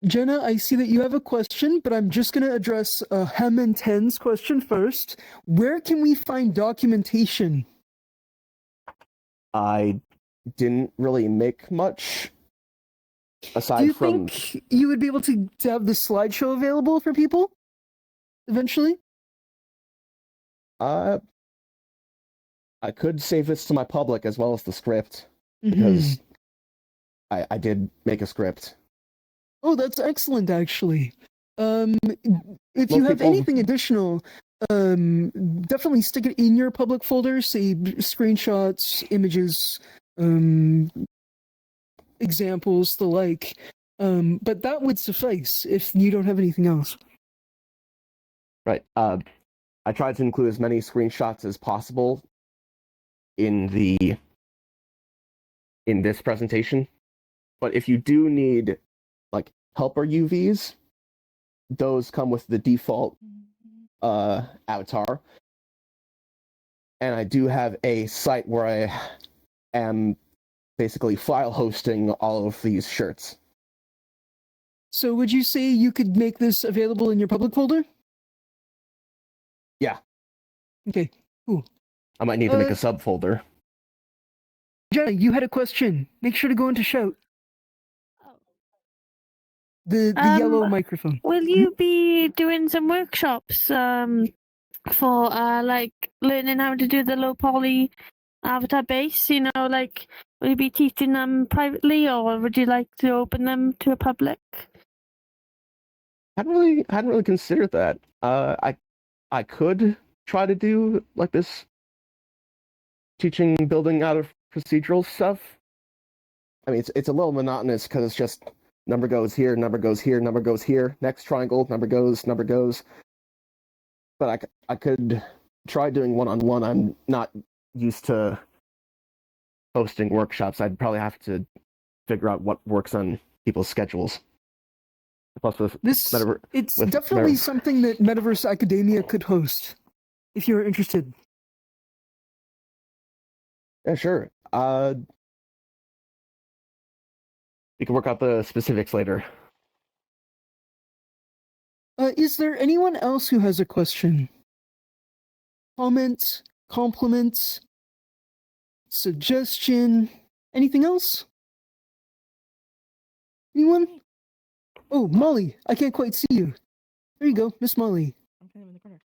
Jenna, I see that you have a question, but I'm just going to address Hem and Ten's question first. Where can we find documentation? I didn't really make much aside Do you from think you would be able to have the slideshow available for people eventually? I could save this to my public as well as the script because I did make a script. Oh, that's excellent, actually. If Most you have people- anything additional, definitely stick it in your public folder, say screenshots, images, examples, the like. But that would suffice if you don't have anything else. Right. I tried to include as many screenshots as possible in this presentation. But if you do need like helper UVs, those come with the default avatar. And I do have a site where I am basically file hosting all of these shirts. So would you say you could make this available in your public folder? Yeah. Okay, cool. I might need to make a subfolder. Jenna, you had a question. Make sure to go into shout. The yellow microphone. Will you be doing some workshops for like learning how to do the low poly avatar base? You know, like will you be teaching them privately, or would you like to open them to a public? I hadn't really considered that. I could try to do like this teaching building out of procedural stuff. I mean, it's a little monotonous because it's just number goes here, number goes here, number goes here, next triangle, number goes. But I could try doing one-on-one. I'm not used to hosting workshops. I'd probably have to figure out what works on people's schedules. Plus, with it's definitely something that Metaverse Academia could host if you're interested. Yeah, sure. We can work out the specifics later. Is there anyone else who has a question? Comment, compliment, suggestion, anything else? Anyone? Oh, Molly, I can't quite see you. There you go, Miss Molly. I'm kind of in the corner.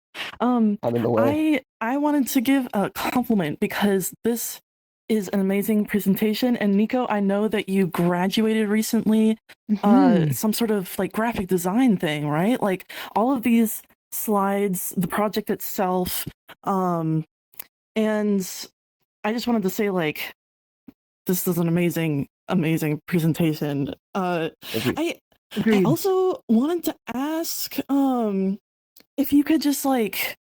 I'm in the way. I wanted to give a compliment because this is an amazing presentation. And Nico, I know that you graduated recently, some sort of like graphic design thing, right? Like all of these slides, the project itself, and I just wanted to say like, this is an amazing presentation. I also wanted to ask if you could just like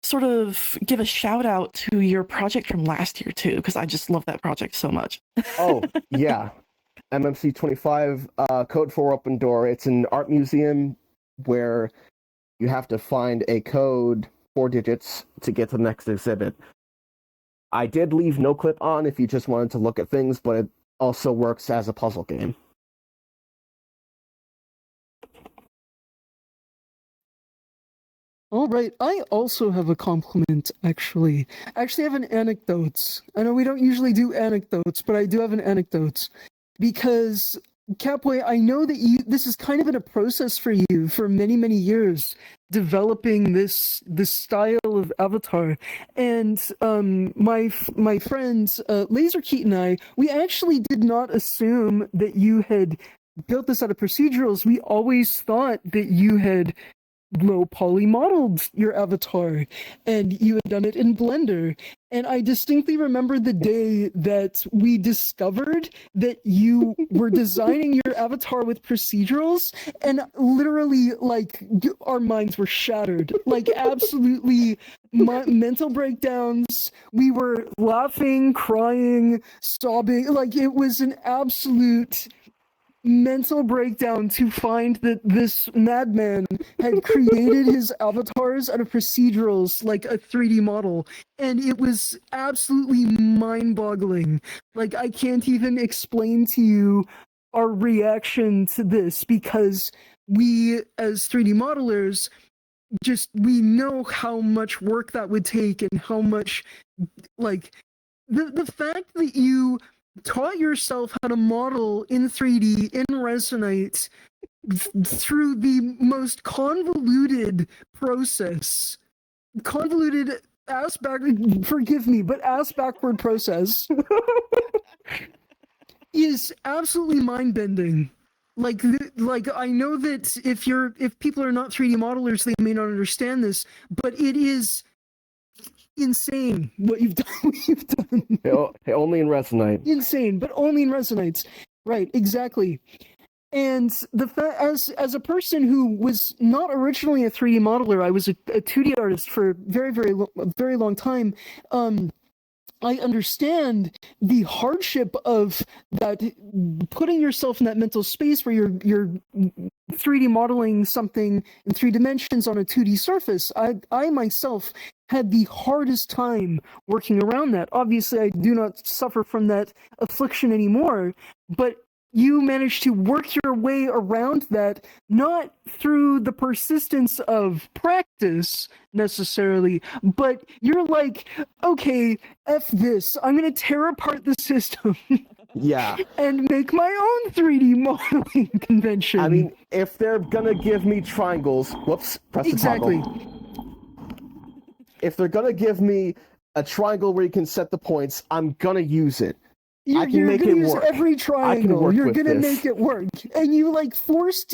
sort of give a shout out to your project from last year too, because I just love that project so much. Oh, yeah. MMC 25, Code for Open Door. It's an art museum where you have to find a code, 4 digits, to get to the next exhibit. I did leave no clip on if you just wanted to look at things, but it also works as a puzzle game. All right, I also have a compliment, actually. I actually have an anecdote. I know we don't usually do anecdotes, but I do have an anecdote. Because, Catboy, I know that this has kind of been a process for you for many, many years, developing this style of avatar. And my friends, Laserkeet and I, we actually did not assume that you had built this out of procedurals. We always thought that you had low poly modeled your avatar and you had done it in Blender. And I distinctly remember the day that we discovered that you were designing your avatar with procedurals, and literally like our minds were shattered, like absolutely mental breakdowns. We were laughing, crying, sobbing, like it was an absolute mental breakdown to find that this madman had created his avatars out of procedurals like a 3D model, and it was absolutely mind-boggling. Like, I can't even explain to you our reaction to this, because we, as 3D modelers, we know how much work that would take, and how much, like, the fact that you taught yourself how to model in 3D in Resonite through the most convoluted process, forgive me, but ass backward process is absolutely mind-bending. like I know that if people are not 3D modelers, they may not understand this, but it is insane what you've done. What you've done. Hey, only in Resonite. Insane, but only in Resonites. Right, exactly. And as a person who was not originally a 3D modeler, I was a 2D artist for a very long time. I understand the hardship of that, putting yourself in that mental space where you're 3D modeling something in 3 dimensions on a 2D surface. I myself had the hardest time working around that. Obviously, I do not suffer from that affliction anymore, but you managed to work your way around that, not through the persistence of practice necessarily, but you're like, okay, F this, I'm gonna tear apart the system Yeah. and make my own 3D modeling convention. I mean, if they're gonna give me triangles, whoops, press the toggle. Exactly. If they're gonna give me a triangle where you can set the points, I'm gonna use it. You're make gonna it use work. every I can triangle. work You're with gonna this. make it work, and you forced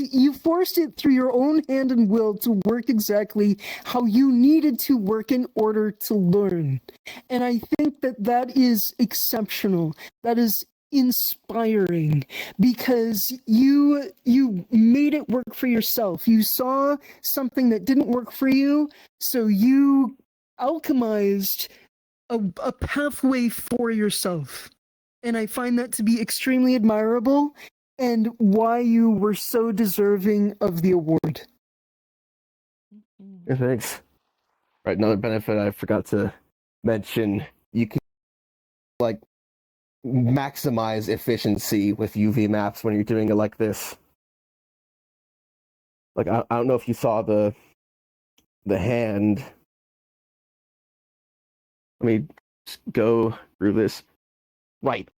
it through your own hand and will to work exactly how you needed to work in order to learn. And I think that is exceptional. That is inspiring, because you made it work for yourself. You saw something that didn't work for you, so you alchemized a pathway for yourself. And I find that to be extremely admirable, and why you were so deserving of the award. Yeah, thanks. Right, another benefit I forgot to mention, you can maximize efficiency with UV maps when you're doing it like this. I don't know if you saw the hand. Let me just go through this. Right.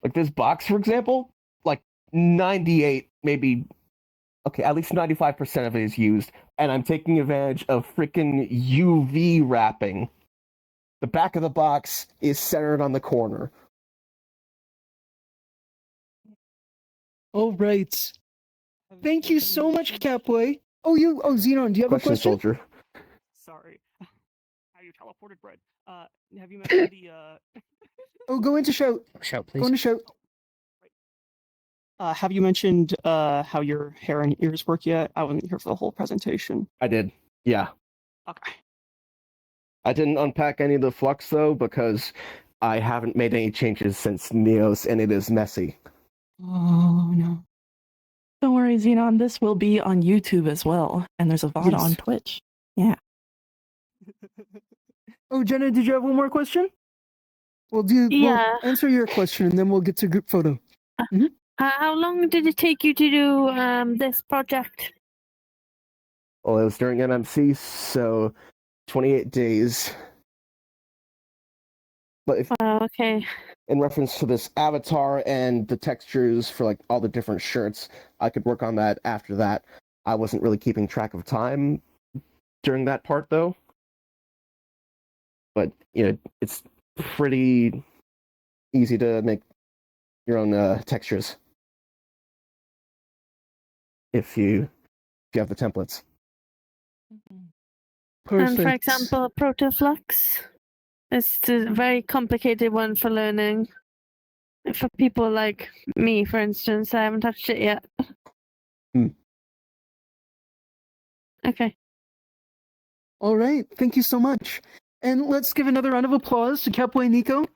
Like this box, for example, 98, maybe, okay, at least 95% of it is used, and I'm taking advantage of freaking UV wrapping. The back of the box is centered on the corner. All right. Thank you so much, Catboy. Oh, Xenon, do you have a question? Soldier. Sorry. How you teleported, Bread? Have you mentioned the Oh, go into shout. Shout, Go please. into shout. have you mentioned how your hair and ears work yet? I wasn't here for the whole presentation. I did. Yeah. Okay. I didn't unpack any of the flux, though, because I haven't made any changes since Neos, and it is messy. Oh no. Don't worry, Xenon. This will be on YouTube as well, and there's a VOD Yes. on Twitch. Yeah. Oh, Jenna, did you have one more question? We'll Yeah. answer your question, and then we'll get to group photo. How long did it take you to do this project? Well, it was during MMC, so 28 days. But if Okay. in reference to this avatar and the textures for all the different shirts, I could work on that after that. I wasn't really keeping track of time during that part, though. But it's pretty easy to make your own textures if you have the templates. Perfect. And for example, Protoflux is a very complicated one for learning. For people like me, for instance, I haven't touched it yet. Okay. All right. Thank you so much. And let's give another round of applause to CatboyNiko.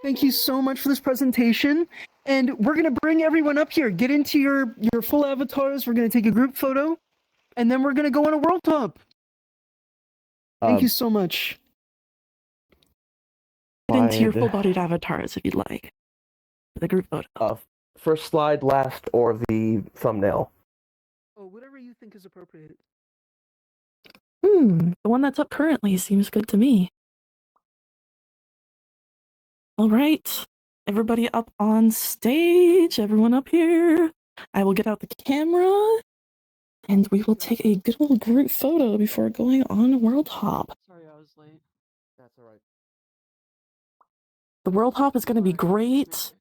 Thank you so much for this presentation. And we're going to bring everyone up here. Get into your full avatars. We're going to take a group photo. And then we're going to go on a world top. Thank you so much. Get into your full-bodied avatars if you'd like. For the group photo. First slide, last, or the thumbnail. Oh, whatever you think is appropriate. The one that's up currently seems good to me. All right. Everybody up on stage. Everyone up here. I will get out the camera. And we will take a good old group photo before going on a world hop. Sorry I was late. That's all right. The world hop is going to be great.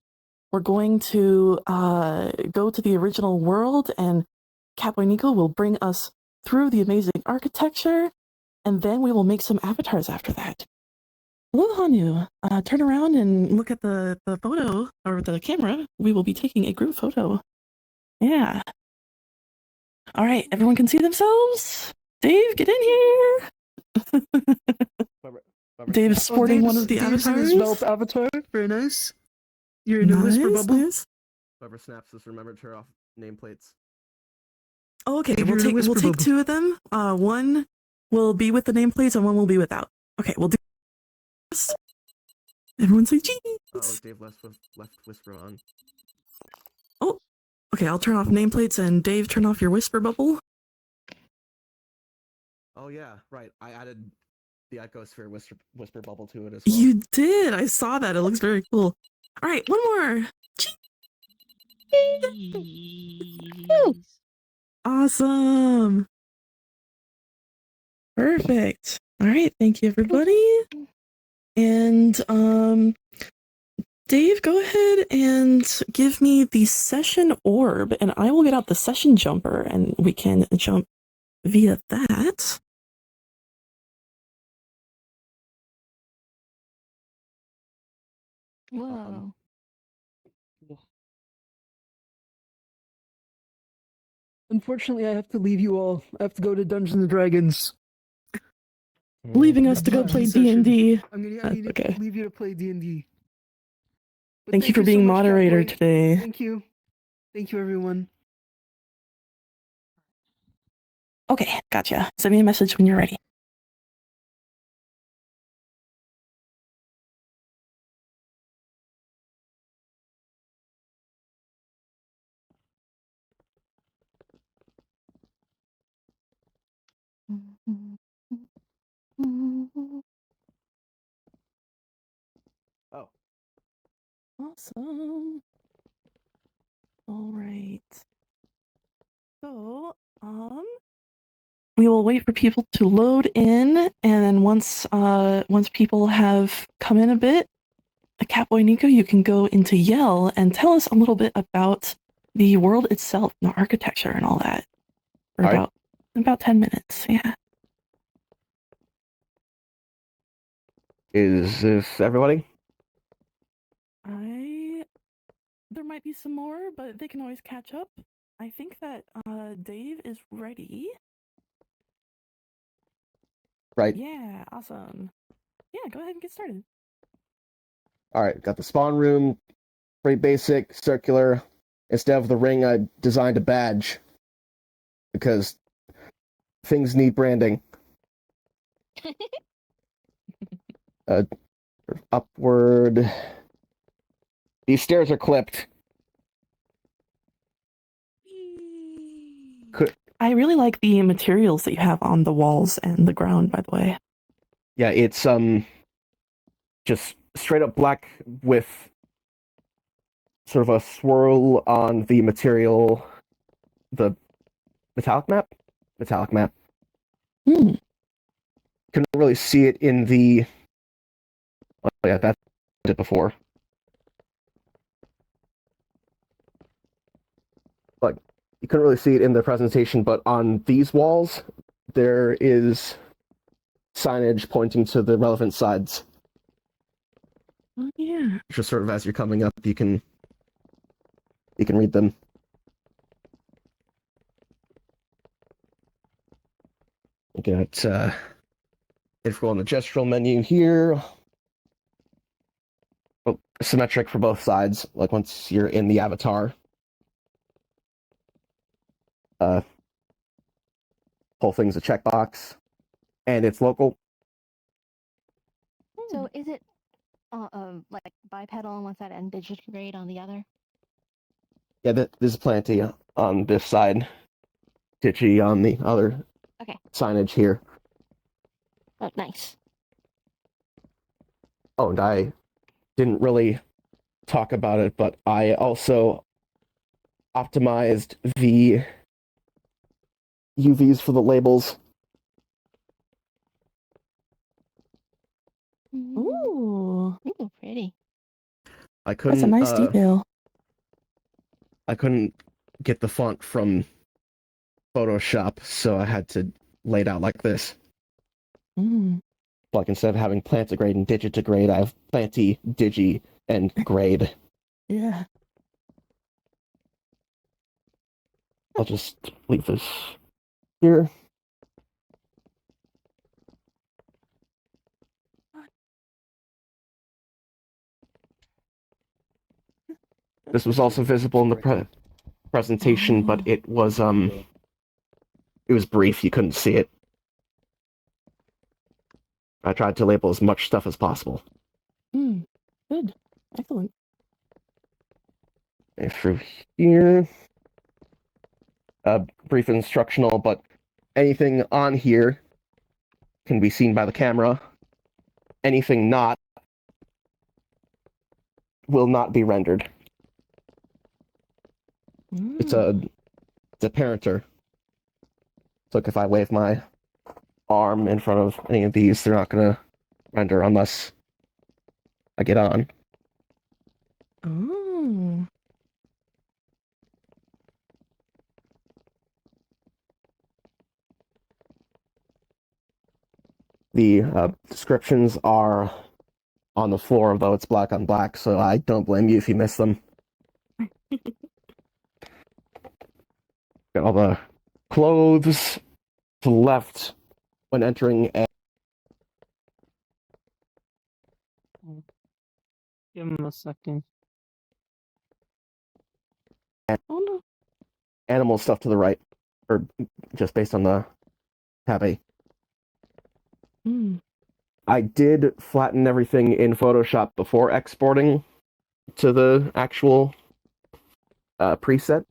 we're going to go to the original world, and CatboyNiko will bring us through the amazing architecture, and then we will make some avatars after that. Hello, Hanu. Turn around and look at the photo, or the camera. We will be taking a group photo. Yeah. All right, everyone can see themselves. Dave, get in here. Dave's sporting one of the Dave's in avatars. his VaLP avatar. Very nice. You're in a whisper bubble. Nice. Whoever snaps this, remember to turn off nameplates. Oh, okay, Dave, we'll you're in a take whisper bubble. two of them. One will be with the nameplates, and one will be without. Okay, we'll do this. Everyone say cheese. Oh, Dave left whisper on. Oh, okay. I'll turn off nameplates, and Dave, turn off your whisper bubble. Oh yeah, right. I added the Echosphere whisper bubble to it as well. You did. I saw that. It looks very cool. All right, one more. Awesome. Perfect. All right, thank you, everybody. And Dave, go ahead and give me the session orb, and I will get out the session jumper, and we can jump via that. Whoa. Unfortunately, I have to leave you all. I have to go to Dungeons and Dragons. Leaving us to go play D&D. I need okay. to leave you to play D&D. Thank you for being moderator today. Thank you. Thank you, everyone. Okay, gotcha. Send me a message when you're ready. Oh. Awesome. All right. So, we will wait for people to load in, and then once people have come in a bit, CatboyNiko, you can go into Yell and tell us a little bit about the world itself, and the architecture, and all that. For about 10 minutes. Yeah. Is this everybody? There might be some more, but they can always catch up. I think that Dave is ready. Right. Yeah, awesome. Yeah, go ahead and get started. Alright, got the spawn room. Pretty basic, circular. Instead of the ring, I designed a badge. Because things need branding. Upward. These stairs are clipped. I really like the materials that you have on the walls and the ground, by the way. Yeah, it's just straight up black with sort of a swirl on the material, the metallic map. Hmm. Couldn't really see it in the. Oh yeah, that's it before. But you couldn't really see it in the presentation, but on these walls, there is signage pointing to the relevant sides. Oh, yeah. Just sort of as you're coming up, you can read them. We got info on the gestural menu here. Oh, symmetric for both sides, like once you're in the avatar. Whole thing's a checkbox, and it's local. So is it like bipedal on one side and digigrade on the other? Yeah, this is plenty on this side, Digi on the other. Okay. Signage here. Oh, nice. Oh, and I didn't really talk about it, but I also optimized the UVs for the labels. Ooh. Ooh, pretty. I couldn't. That's a nice detail. I couldn't get the font from Photoshop, so I had to lay it out like this. Mm. Like instead of having plantigrade and digitigrade, I have planty, digi, and grade. Yeah. I'll just leave this here. This was also visible in the presentation, but it was brief. You couldn't see it. I tried to label as much stuff as possible. Good. Excellent. And through here, brief instructional, but anything on here can be seen by the camera. Anything not will not be rendered. It's a parenter. So if I wave my arm in front of any of these, they're not gonna render unless I get on. Oh. The descriptions are on the floor, though it's black on black, so I don't blame you if you miss them. Got all the clothes to the left when entering. Give him a second. Oh no. Animal stuff to the right, or just based on the tab A. I did flatten everything in Photoshop before exporting to the actual preset.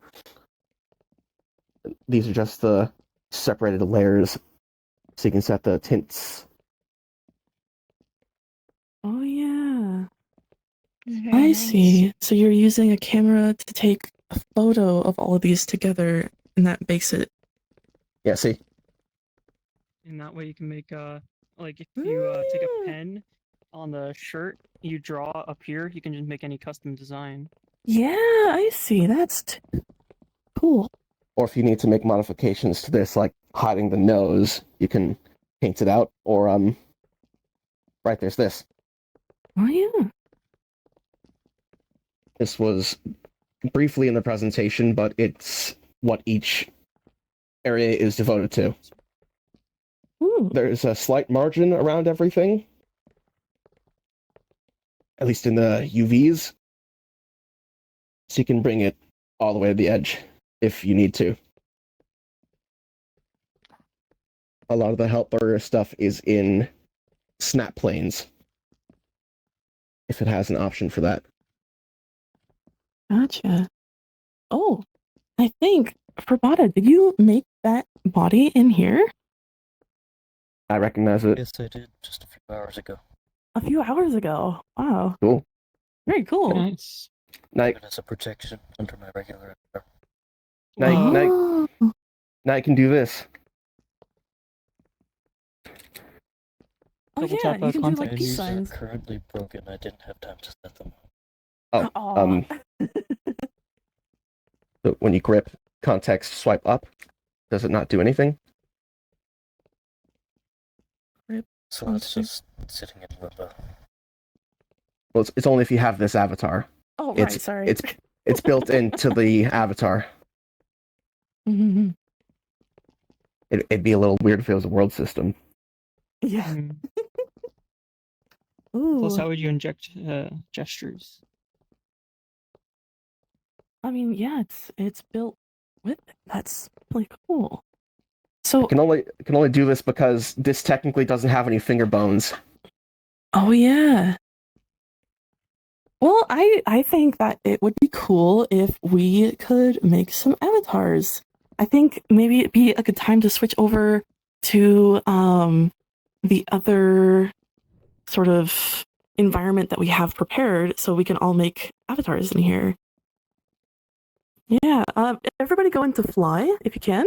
These are just the separated layers, so you can set the tints. Oh yeah. Very I nice. see. So you're using a camera to take a photo of all of these together, and that makes it. Yeah, see? And that way you can make like if you take a pen on the shirt, you draw up here, you can just make any custom design. Yeah, I see. That's cool. Or if you need to make modifications to this, like hiding the nose, you can paint it out, or right, there's this. Oh yeah. This was briefly in the presentation, but it's what each area is devoted to. Ooh. There's a slight margin around everything, at least in the UVs, so you can bring it all the way to the edge if you need to. A lot of the helper stuff is in snap planes, if it has an option for that. Gotcha. Oh, I think Prabhata, did you make that body in here I recognize it. Yes, I did just a few hours ago. a few hours ago? Wow. Cool. Very cool. Nice. Now, Even as a protection under my regular avatar. now you can do this. Oh Double yeah, tap, you can do like context. peace Menus are signs. currently broken. I didn't have time to set them up. Oh, Aw. so when you grip context swipe up, does it not do anything? So it's just sitting in limbo. Well, it's only if you have this avatar. Oh It's- right, sorry. It's built into the avatar. Mhm. It'd be a little weird if it was a world system. Yeah. Mm. Ooh. Plus, how would you inject gestures? I mean, yeah, it's built with it. That's really cool. So, I can only do this because this technically doesn't have any finger bones. oh yeah. Well, I think that it would be cool if we could make some avatars. I think maybe it'd be a good time to switch over to the other sort of environment that we have prepared so we can all make avatars in here. Yeah, everybody go into Fly if you can.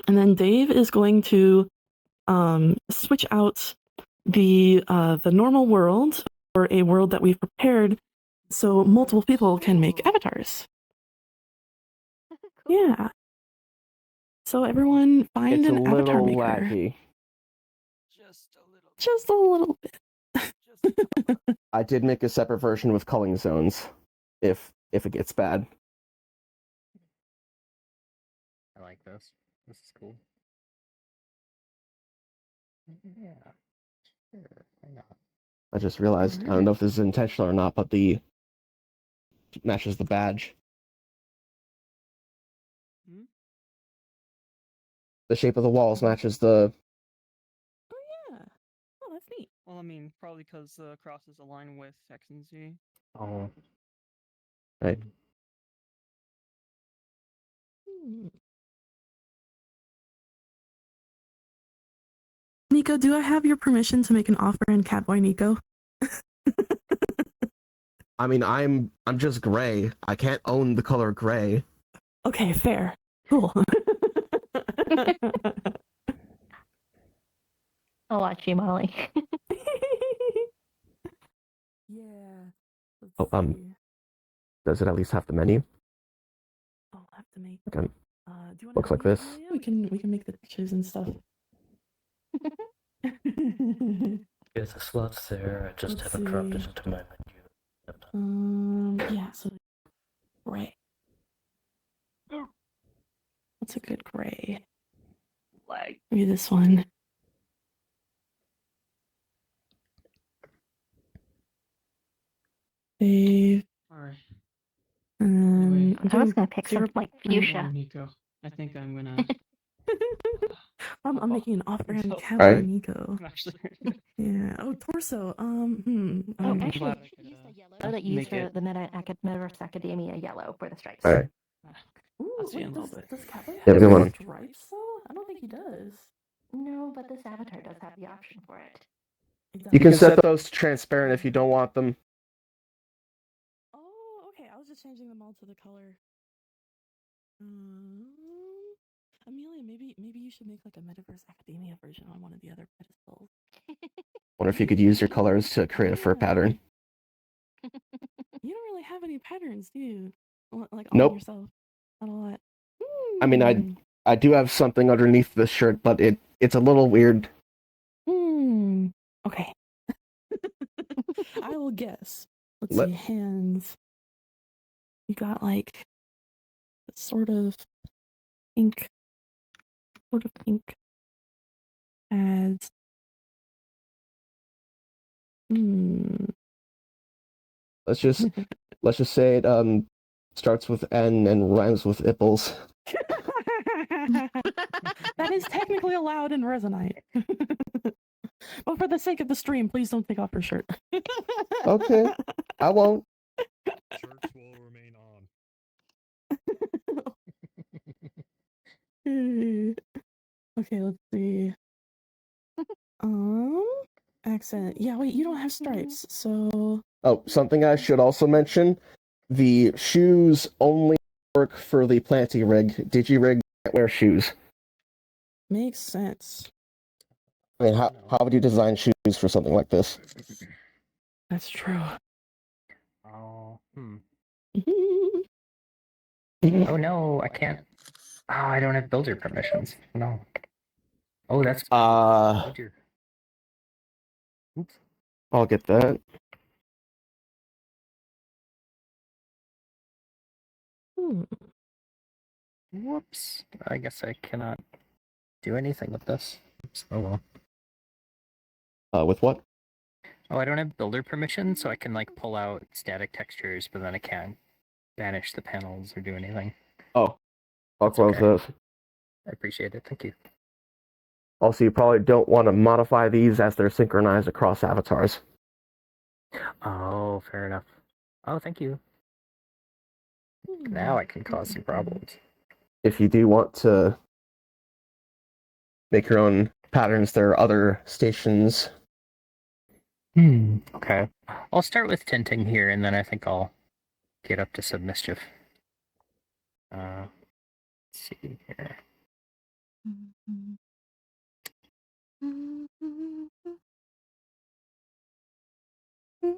And then Dave is going to switch out the normal world or a world that we've prepared so multiple people can make avatars. Yeah. So everyone find It's a an avatar little maker. laggy. Just a little bit. I did make a separate version with culling zones, if it gets bad. I like this. This is cool. Yeah. Sure. Why not? I just realized, I don't know if this is intentional or not, but the matches the badge. Hmm? The shape of the walls matches the. Oh yeah. Oh, that's neat. Well, I mean, probably because the crosses align with X and Z. Oh. Right. Nico, do I have your permission to make an offer in CatboyNiko? I mean, I'm just gray. I can't own the color gray. Okay, fair. Cool. I'll watch you, Molly. Yeah. Let's Oh, see. does it at least have the menu? I'll have to make. Okay. Do you want Looks to like this. Yeah, we can make the pictures and stuff. Yeah, the slot's there. I just Let's haven't dropped it see. into my menu. Yeah. So gray. What's a good gray? Lag. Maybe this one. Save. Alright. I'm I was doing gonna pick some like fuchsia. Nico. I think I'm gonna. I'm making an offer in Alright. CatboyNiko. I'm actually. Yeah. Oh, torso. Oh, I'm actually, glad I you should could, use the yellow that you use make for it- the Metaverse Academia yellow for the stripes. All right. Ooh, I'll see you in a does, little bit. does Catboy Yeah, have good one. stripes though? I don't think he does. No, but this avatar does have the option for it. You can set those to transparent if you don't want them. Oh, okay. I was just changing them all to the color. Amelia, maybe you should make like a Metaverse Academia version on one of the other pedestals. Wonder if you could use your colors to create a fur pattern. You don't really have any patterns, do you? Like on Nope. yourself. Not a lot. I mean, I do have something underneath this shirt, but it's a little weird. Okay. I will guess. Let's Let- see. Hands. You got like sort of pink pads. Let's just say it starts with N and rhymes with Ipples. That is technically allowed in Resonite. But for the sake of the stream, please don't take off your shirt. Okay, I won't. Shirts will remain on. Okay, let's see. Accent. Yeah, wait, you don't have stripes, so Oh, something I should also mention: the shoes only work for the planty rig. Digi-rig can't wear shoes. makes sense. I mean, how would you design shoes for something like this? That's true. Oh. Oh no, I can't. Oh, I don't have builder permissions. No. Oh, that's. Oh dear. Oops. I'll get that. Whoops. I guess I cannot do anything with this. Oops. Oh well. With what? Oh, I don't have builder permission, so I can like pull out static textures, but then I can't banish the panels or do anything. Oh, I'll That's close okay. this. I appreciate it. Thank you. Also, you probably don't want to modify these as they're synchronized across avatars. Oh, fair enough. Oh, thank you. Now I can cause some problems. If you do want to make your own patterns, there are other stations. Okay. I'll start with tinting here, and then I think I'll get up to some mischief. Let's see here. Alright,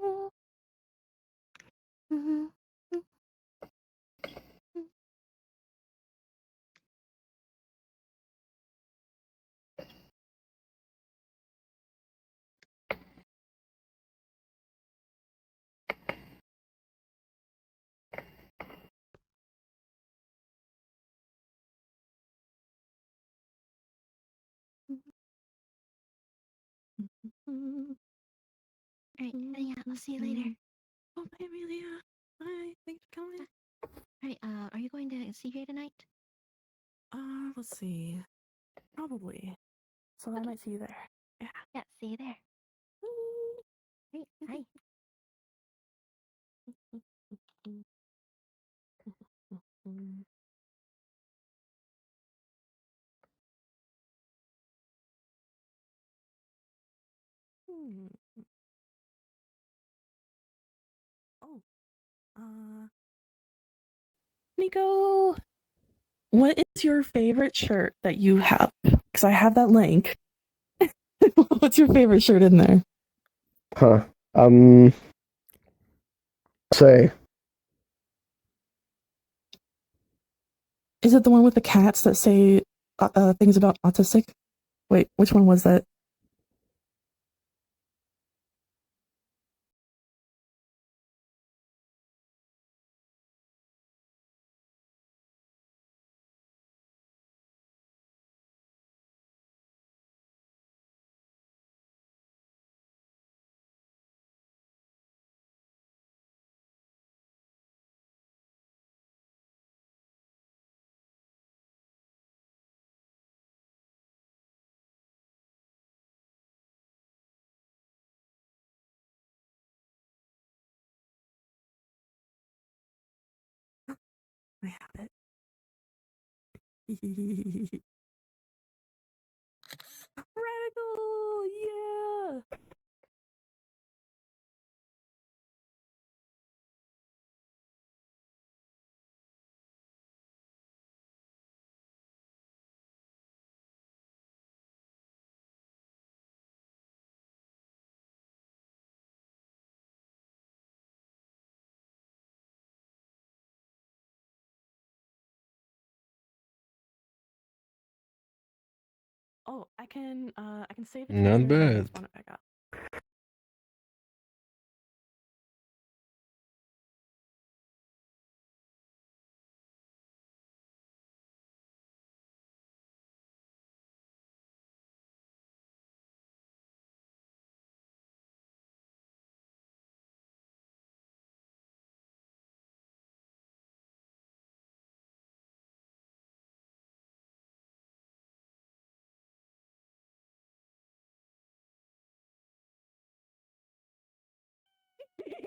yeah, I'll see you later. Oh, hey, Amelia. Hi, thanks for coming. Alright, are you going to CJ tonight? Let's see. Probably. So I might see you there. Yeah. Yeah, see you there. Great, hi. Oh. Nico, what is your favorite shirt that you have? Because I have that link. What's your favorite shirt in there? Huh. Say, Is it the one with the cats that say things about autistic? Wait, which one was that? I have it. Radical! Yeah! Oh, I can save it to Not later if I bad. spawn it back up.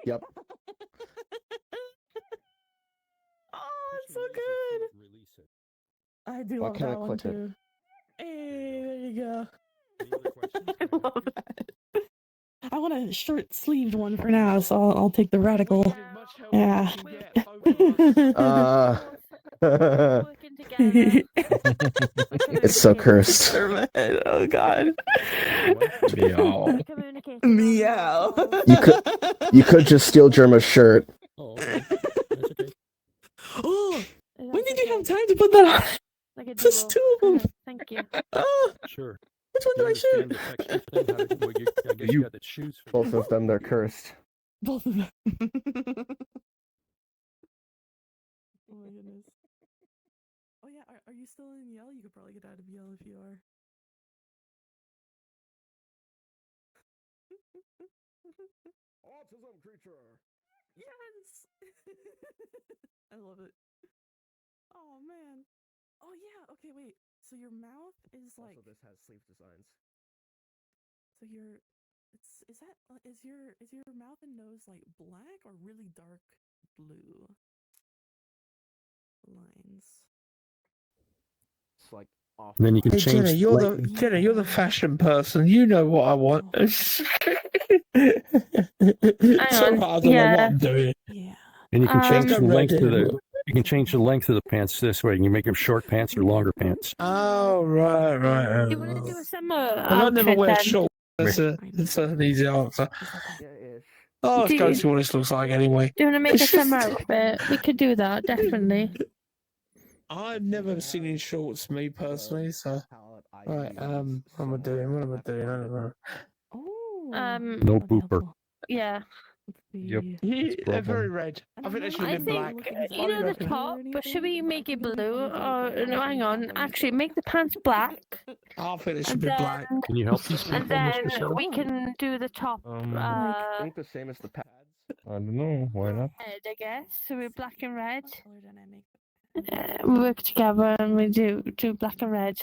yep. Oh, it's so good. I do Why love can't I that one click it? too. Hey, there you go. Any other questions? I love that. I want a short sleeved one for now, so I'll take the radical. Yeah. Working together. It's so cursed. Oh god. Meow. Meow. You could just steal Germa's shirt. Oh, okay. That's okay. Oh, when did you have time to put that on? Like a Just two of them. Thank you. Oh, Sure. which one do I understand shoot? the texture thing? How to, well, I guess you got the shoes for Both of them, they're cursed. Both of them. Oh my goodness. Oh yeah, are you still in Yell? You could probably get out of Yell if you are. Autism creature. Yes! I love it. Oh man. Oh yeah, okay, wait. So your mouth is like Also, this has sleeve designs. so your is your mouth and nose like black or really dark blue lines? It's like off. Then you can Hey change Jenny, you're the fashion person. You know what I want. so Hang on. I don't know what Yeah. I'm doing. Yeah. and you can change Let's the go length of red. you can change the length of the pants this way. You can make them short pants or longer pants. Oh right. You want to do a summer I never outfit wear then? shorts. That's an easy answer. He's like Yeah, ish. Oh, let's Do go you- see what this looks like anyway. Do you want to make a summer outfit? We could do that, definitely. I've never seen in shorts, me personally, so. Right, what am I doing? What am I doing? I don't know. No pooper. Yeah. Yep. They're very red. I think they should I have been think, black. you know, the top, but should we make it blue? Or, no, hang on. Actually, make the pants black. I think they should And be then, black. Can you help these people, and then Mr. Sir? we can do the top I think the same as the pads. I don't know. Why not? red, I guess. So we're black and red. We work together and we do black and red.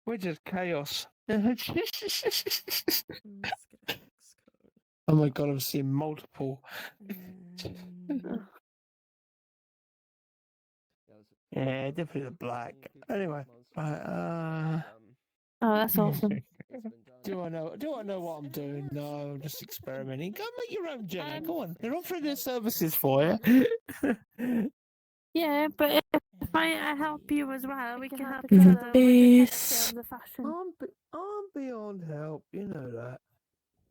We're just chaos. Oh my god, I'm seeing multiple. Yeah, definitely the black. Anyway, right, Oh, that's awesome. Do I know what I'm doing? No, I'm just experimenting. Go make your own, Jenna. Go on. They're offering their services for you. Yeah, but if I help you as well, we can help The each other with the base. texture of the fashion. I'm beyond help. You know that.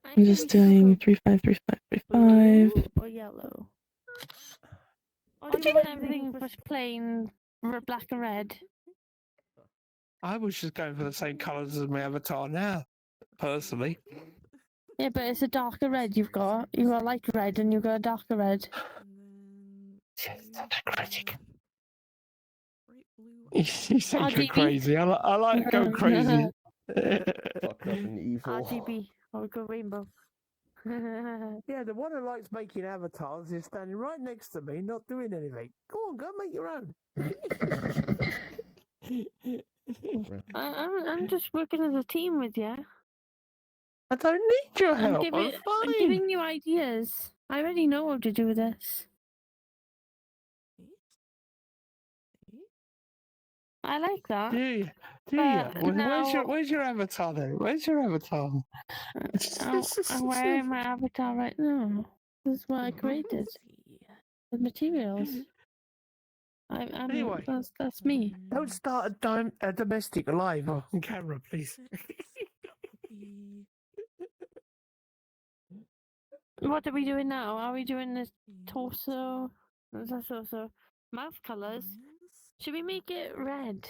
I'm just doing 353535. Blue or yellow? Or do you want everything just plain black and red? I was just going for the same colours as my avatar now, personally. Yeah, but it's a darker red you've got. You've got light red and you've got a darker red. Critic. You sound RGB. crazy. I like going crazy. Fucked up and evil. RGB or go rainbow. Yeah, the one who likes making avatars is standing right next to me, not doing anything. Go on, go make your own. I'm just working as a team with you. I don't need your help. I'm I'm fine. giving you ideas. I already know how to do this. I like that. Do you? Where's your avatar then? Where's your avatar? I'm wearing my avatar right now. This is what I created. The materials. Anyway. That's me. Don't start a domestic live on camera, please. What are we doing now? Are we doing this torso? That's also mouth colors. Should we make it red?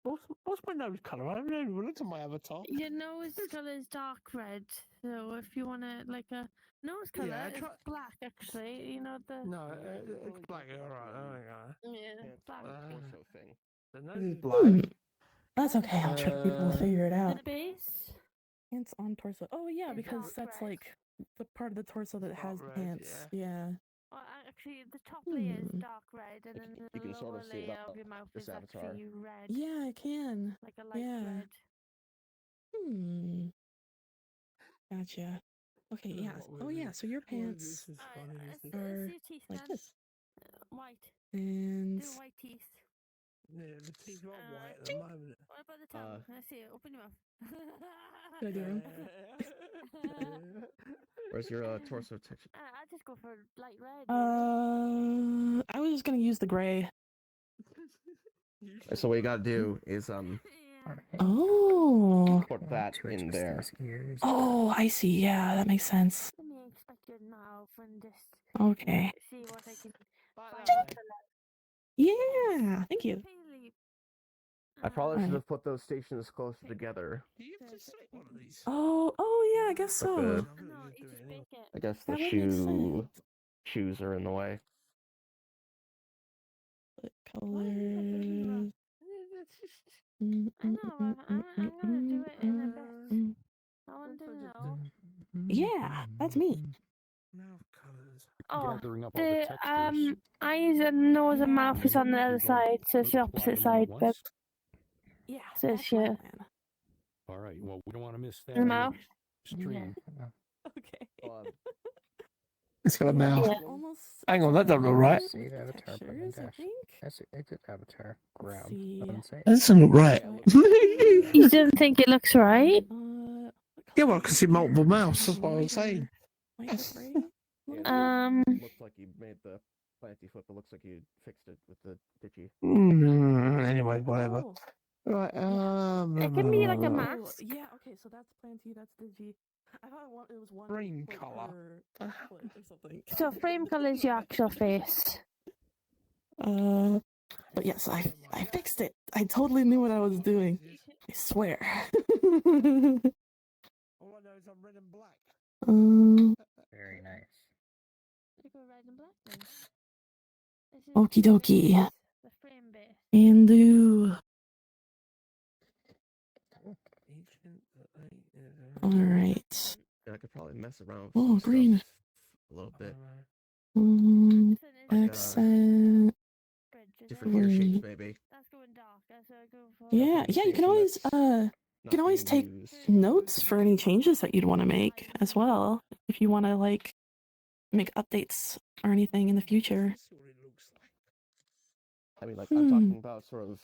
What's my nose colour? I haven't even looked at my avatar. Your nose color is dark red. So if you want to like a nose color, Yeah, it's black actually. You know the. No, it's black. Alright. Yeah, black. Torso thing. The nose is black. That's okay. I'll try people to figure it out. The base. Pants on torso. Oh yeah, It's because dark that's red. like the part of the torso that has red, pants. Yeah. Well, actually, the top layer is dark red, and then You the can sort lower of see it layer up of your mouth this is avatar. actually red, Yeah, I can. like a light Yeah. red. Gotcha. Okay, yeah. Oh yeah, so your pants Let's are see your teeth like then. this. White. And Do white teeth. Yeah, the teeth are white at the moment. What about the tongue? Let's see it. Open your mouth. Did I do wrong? Where's your torso texture? I just go for light red. I was just gonna use the gray. So what you gotta do is Oh. put that in there. Oh, I see. Yeah, that makes sense. Let me expect your mouth and just Okay. see what I can find. Yeah. Thank you. I probably should Alright. have put those stations closer together. Do you have to select one of these? Oh yeah, I guess Like so. the- No, you just bake it. I guess the That would make shoes are in the way. Colors. I know, I'm gonna do it in a bit. I want to know. Yeah, that's me. Mouth colours. Oh, Gathering up all the the textures. eyes and nose and mouth is on the other You don't side, so it's the apply opposite them all at side. But once? Yeah, So that's it's my your- plan. All right. Well, we don't want to miss that the mouth. stream. Okay. It's got a mouth. Yeah. Almost. Hang on, that doesn't look right. Save avatar button Textures, I dash. think. Exit avatar. Ground. see. Button save. That doesn't look right. You don't think it looks right? What Yeah, well, I color can see is multiple it? mouths. That's what I was saying. Light gray? Looks like you made the planty foot, but looks like you fixed it with the digi. Anyway, whatever. Oh. Right. It can be like a Oh, mask. yeah, okay, so that's Planty, that's Digi. I thought it was one Green foot colour. per foot or something. So frame color is your actual face. But yes, I fixed it. I totally knew what I was doing. I swear. All I know is I'm red and black. Very nice. You go red and black then. This is Okie the dokie. base, the frame base. And do. All right. Yeah, I could probably mess around with Oh, some green. stuff a little bit. Accent. Different ear shapes, Green. maybe. That's going darker, so I go for Yeah, you can always take notes for any changes that you'd want to make as well. If you want to like make updates or anything in the future. I mean, like, I'm talking about sort of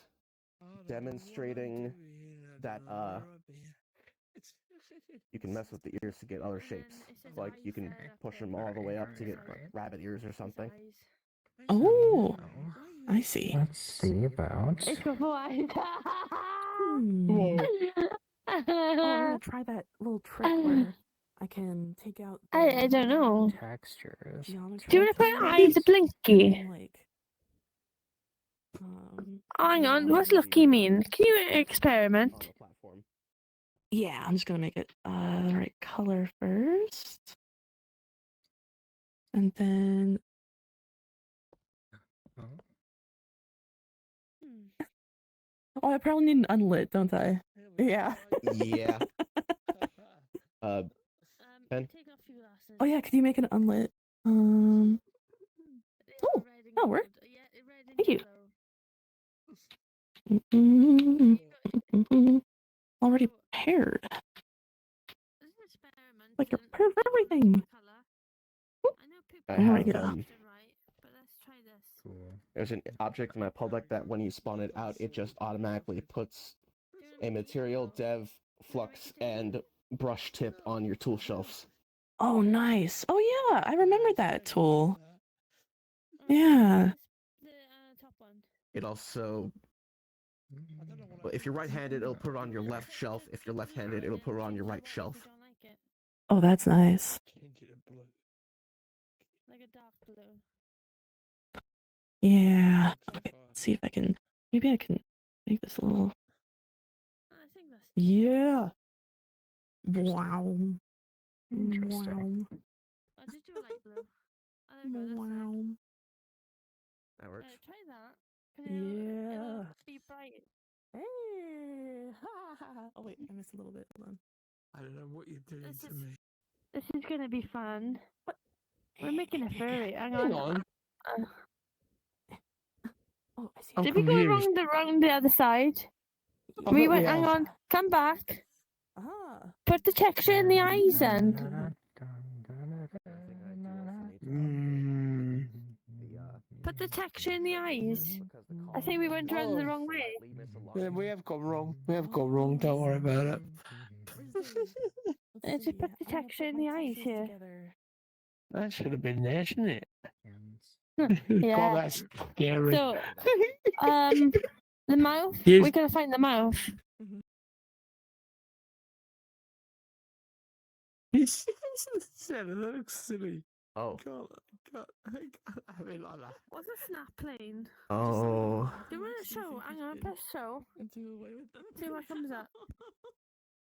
demonstrating that you can mess with the ears to get other shapes. Like, you can push them all the way up to get like rabbit ears or something. Oh, I see. Let's see about. It's go for eyes. Oh, I'm gonna try that little trick where I can take out. I don't know. Textures. Geometry. Do you want to put eyes blinky? And, like, Hang on, what's lucky mean? Can you experiment? yeah, I'm just gonna make it the right color first, and then. Oh, I probably need an unlit, don't I? Yeah. Yeah. Pen? Oh yeah, could you make an unlit? Oh, that'll work. Thank you. Already paired. Like you're paired for everything. I There we have, go. there's an object in my public that when you spawn it out, it just automatically puts a material, dev, flux, and brush tip on your tool shelves. Oh, nice. Oh yeah, I remember that tool. Yeah. It also, well, if you're right-handed, it'll put it on your left shelf. If you're left-handed, it'll put it on your right shelf. Oh, that's nice. Like a dark blue. Yeah. Okay, let's see if I can. Maybe I can make this a little. I think that's. Yeah. Wow. Interesting. Wow. I'll just do a light blue. Oh, there we go, that's Wow. That works. try that. Yeah. It'll be bright. Hey. Oh wait, I missed a little bit. Hold on. I don't know what you're doing This to is- me. This is gonna be fun. What? We're making a furry. Hang Hang on. on. Oh, I see. I'm Did we go wrong the other side? I We thought went. we Hang have. on. Come back. Ah. Put the texture in the eyes then. Put the texture in the eyes. I think we went around the wrong way. Yeah, we have gone wrong. We have gone wrong. Don't worry about it. Let's just put the texture in the eyes here. That should have been there, shouldn't it? Yeah. God, that's scary. So, the mouth. Here's- We gotta find the mouth. Said it looks silly. Oh. Can't have it like that. What's a snap plane? Oh. Do you want to show? Hang on, press show. See what comes up.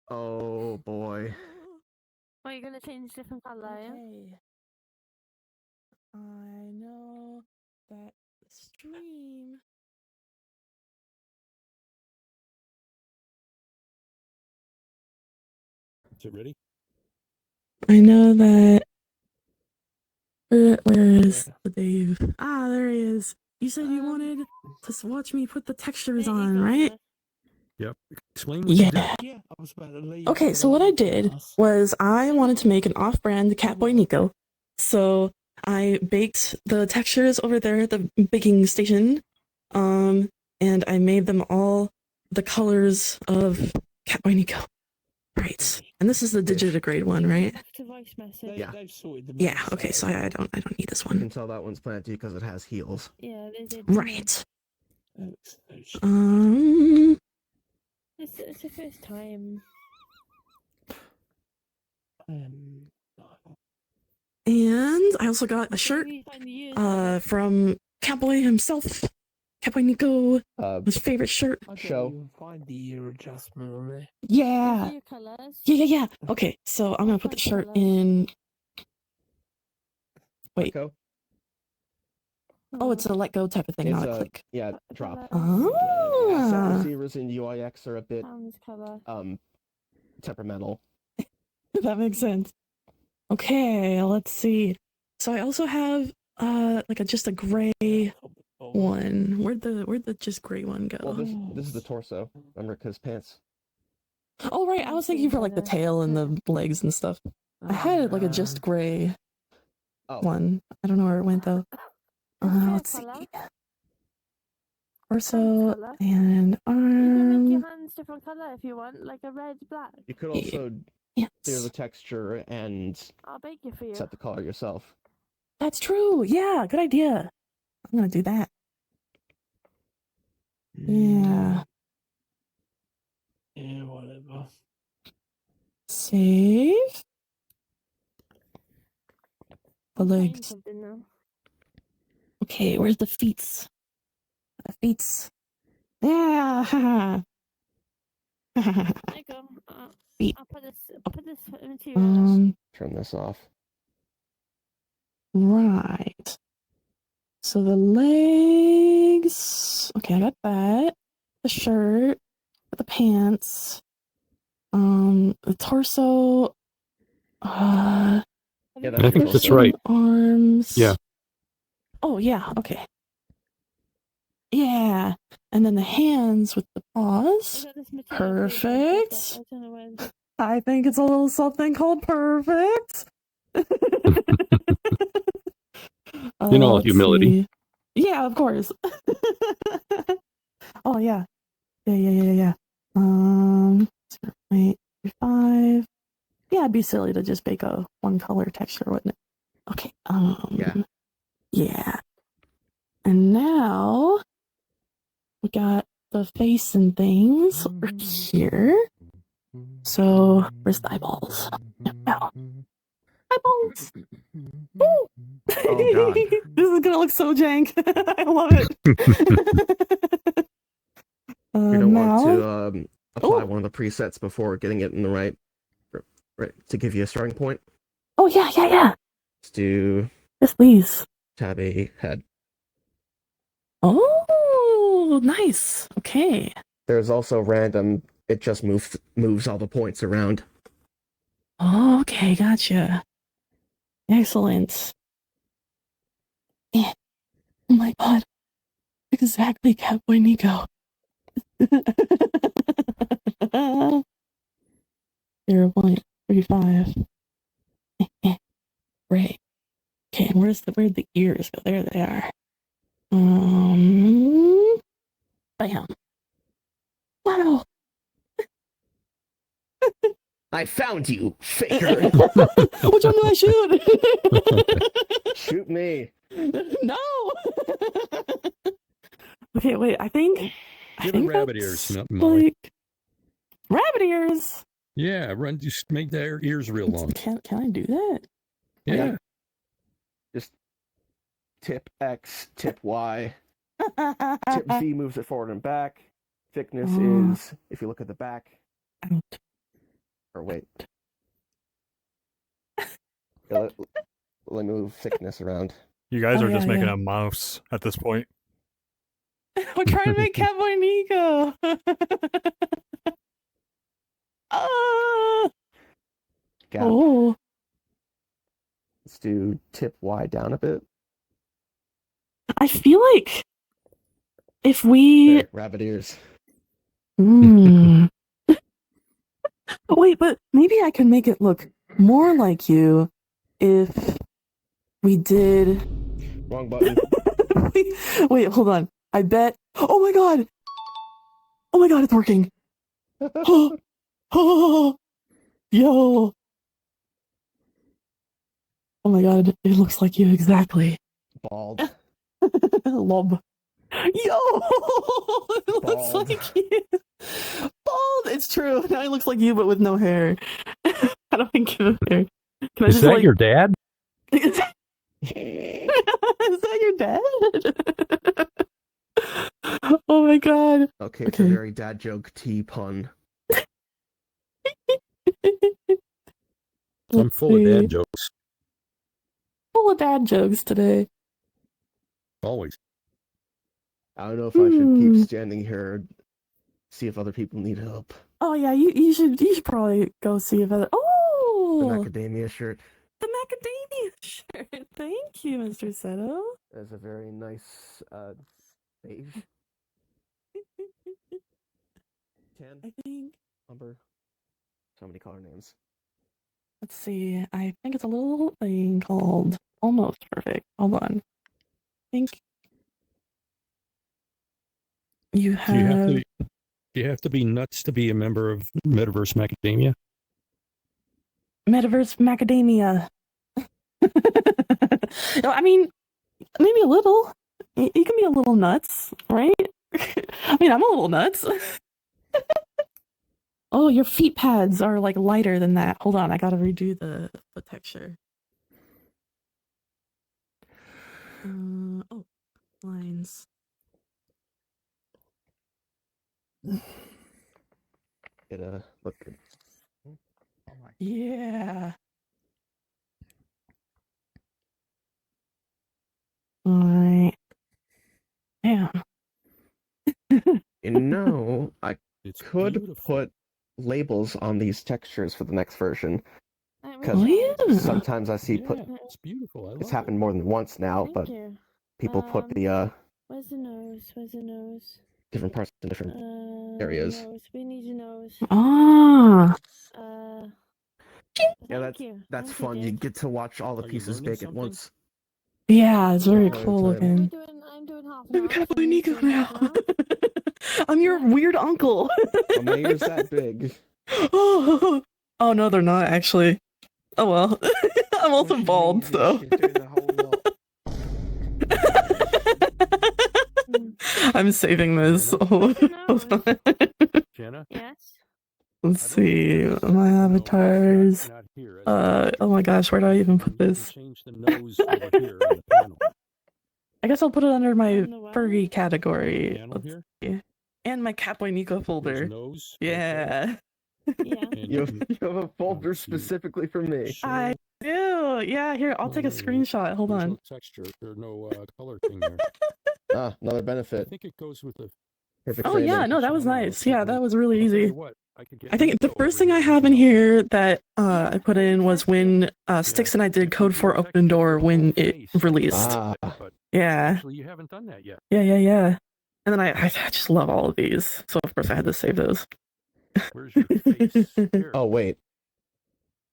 Oh boy. Oh, you're gonna change different color, yeah? Okay. I know that stream. Is it ready? I know that. Where is the Dave? Ah, there he is. You said you wanted to watch me put the textures on, right? Yep. Explain what you did. Yeah. Yeah, I was about to leave. Okay, so what I did was I wanted to make an off-brand CatboyNiko. So I baked the textures over there at the baking station, and I made them all the colors of CatboyNiko. Right, and this is the digitigrade one, right? To voice message. Yeah. They've sorted them Yeah. out, Okay, so I don't need this You can one. tell that one's planted because it has heels. Yeah, they did. Right. It's It's the first time. And I also got a shirt from Catboy himself. CatboyNiko, his favorite shirt. Show. Find the ear adjustment on there. Yeah. Yeah. Okay, so I'm gonna put the shirt in. Wait. Go. Oh, it's a let go type of thing, not a click. Yeah, drop. Oh. Asset receivers in UIX are a bit temperamental. That makes sense. Okay, let's see. So I also have like just a gray one. Where'd the just gray one go? Well, this is the torso. Remember, because pants. Oh right, I was thinking for like the tail and the legs and stuff. I had like a just gray one. I don't know where it went though. Let's see. Torso and arm. You can make your hands different color if you want, like a red, black. You could also clear the texture and I'll bake it for you. set the color yourself. That's true. Yeah, good idea. I'm gonna do that. Yeah. Yeah, whatever. Save. The legs. Okay, where's the feet? The feet. Yeah. There you go. Feet. I'll put this material. Turn this off. Right. So the legs. Okay, I got that. The shirt. The pants. The torso. Yeah, I think that's right. Arms. Yeah. Oh yeah. Okay. Yeah, and then the hands with the paws. Perfect. I think it's a little something called perfect. In all humility. See. Yeah, of course. Oh yeah. Yeah. 0.5. Yeah, it'd be silly to just bake a one color texture, wouldn't it? Okay. Yeah. And now we got the face and things over here. So where's the eyeballs? No. Eyeballs. Woo! Oh god. This is gonna look so jank. I love it. You don't want to apply one of the presets before getting it in the right to give you a starting point. Oh yeah. Let's do Yes, please. tab A head. Oh, nice. Okay. There's also random. It just moves all the points around. Oh, okay, gotcha. Excellent. Yeah. Oh my god. Exactly, CatboyNiko. 0.35. Right. Okay, and where'd the ears go? There they are. Bam. Wow. I found you, faker. Which one do I shoot? Shoot me. No. Okay, wait. I think rabbit that's ears, Molly. like rabbit ears. Yeah, just make their ears real long. Can I do that? Yeah. Just tip X, tip Y. Tip V moves it forward and back. Thickness is, if you look at the back. Or wait. Let me move thickness around. You guys are just making a mouse at this point. We're trying to make CatboyNiko. Gap. Oh. Let's do tip Y down a bit. I feel like if we There, rabbit ears. Wait, but maybe I can make it look more like you if we did. Wrong button. Wait, hold on. I bet. Oh my god! Oh my god, it's working! Oh, yo! Oh my god, it looks like you exactly. Bald. Lob. Yo! It looks Bald. like you. Bald! It's true. Now he looks like you, but with no hair. I How do I give him hair? Can I Is just that like... your dad? Is that your dad? Oh my god. Okay, it's a very dad joke T pun. I'm full of dad jokes. Full of dad jokes today. Always. I don't know if I should keep standing here, see if other people need help. Oh yeah, you should probably go see if other... Oh! The macadamia shirt. The macadamia shirt. Thank you, Mr. Seto. That's a very nice beige. Tan. I think. Umber. So many color names. Let's see. I think it's a little thing called Almost Perfect. Hold on. I think you have... Do you have to be nuts to be a member of Metaverse Macadamia? Metaverse Macadamia. No, I mean, maybe a little. You can be a little nuts, right? I mean, I'm a little nuts. Oh, your feet pads are like lighter than that. Hold on, I gotta redo the texture. Oh, lines. It look good. Oh my. Yeah. Alright. Yeah. You know, I It's could beautiful. put labels on these textures for the next version. Oh, yeah. Sometimes I see It's beautiful. I love it's happened more than once now, Thank but you. people put the Where's the nose? Where's the nose? different parts in different areas. Nose. We need your nose. Ah. Yeah, Thank you. that's Thank you, fun. You Dave. get to watch all the Are you pieces learning bake at something? once. Yeah, it's very All the cool time. looking. I'm doing half I'm an hour. CatboyNiko now. I'm your weird uncle. Oh, my ears that big. Oh no, they're not actually. Oh well. I'm also bald, so. She's doing a whole lot. I'm saving this. Hold on. Jenna? Yes. Let's see. My avatars. Oh my gosh, where do I even put this? Change the nose over here on the panel. I guess I'll put it under my furry category. Panel here? See. And my CatboyNiko folder. Nose. Yeah. Yeah. You have a folder specifically for me. I do. Yeah, here, I'll take a screenshot. Hold There's on. no texture. There's no color thing there. Another I benefit. think it goes with the Perfect Oh framing. yeah, no, that was nice. Yeah, that was really I'll tell easy. you what, I think the first thing I have in here that I put in was when Styx and I did Code for Open Door when it released. But Yeah. actually, you haven't done that yet. Yeah. And then I just love all of these. So of course I had to save those. Where's your face? Here. Oh, wait.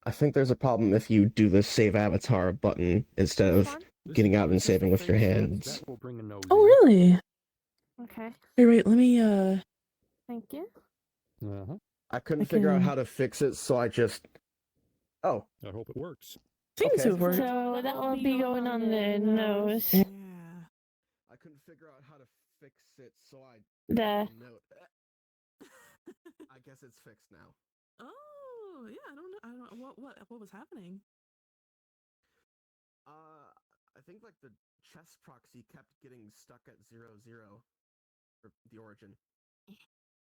I think there's a problem if you do the save avatar button instead of getting out and saving with your hands. That will bring a nose Oh in. really? Okay. Wait, let me Thank you. Uh-huh. I couldn't figure out how to fix it, so I just... Oh. I hope it works. seems to have worked. So that will be going on the nose. Yeah. I couldn't figure out how to fix it, so I... There. Note. I guess it's fixed now. Oh yeah, I don't know what was happening. I think like the chess proxy kept getting stuck at 0, 0. Or the origin.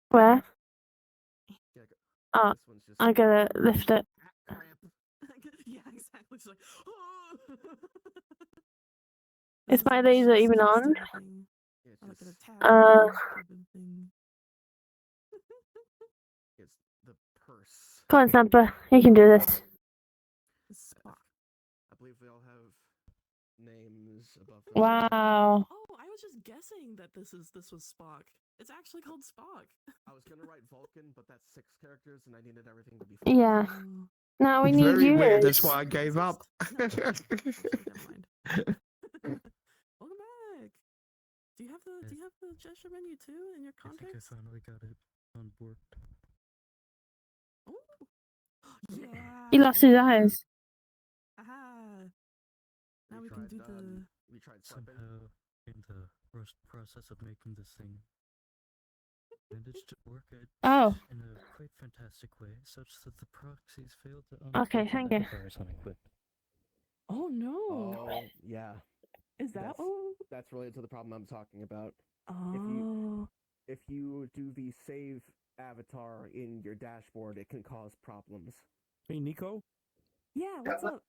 Where? Yeah, Oh, this one's just... I gotta lift it. Yeah, exactly. It's like, oh. Is my laser even on? It's the purse. Come on, Sampa. You can do this. I believe we all have names above them. Wow. Oh, I was just guessing that this was Spock. It's actually called Spock. I was gonna write Vulcan, but that's 6 characters, and I needed everything to be full. Yeah. Now we It's need very you. weird. That's why I gave up. Welcome back. Do you have the gesture menu too in your context? I finally got it on board. Oh. Yeah. He lost his eyes. Aha. Now we can do the... We tried Somehow in the process of making this thing, managed to work it Oh. in a quite fantastic way, such that the proxies failed to Okay, thank you. avatars unequipped. Oh no. Oh, yeah. Is that what? That's related to the problem I'm talking about. Oh. If you do the save avatar in your dashboard, it can cause problems. Hey, Nico, Yeah, what's up?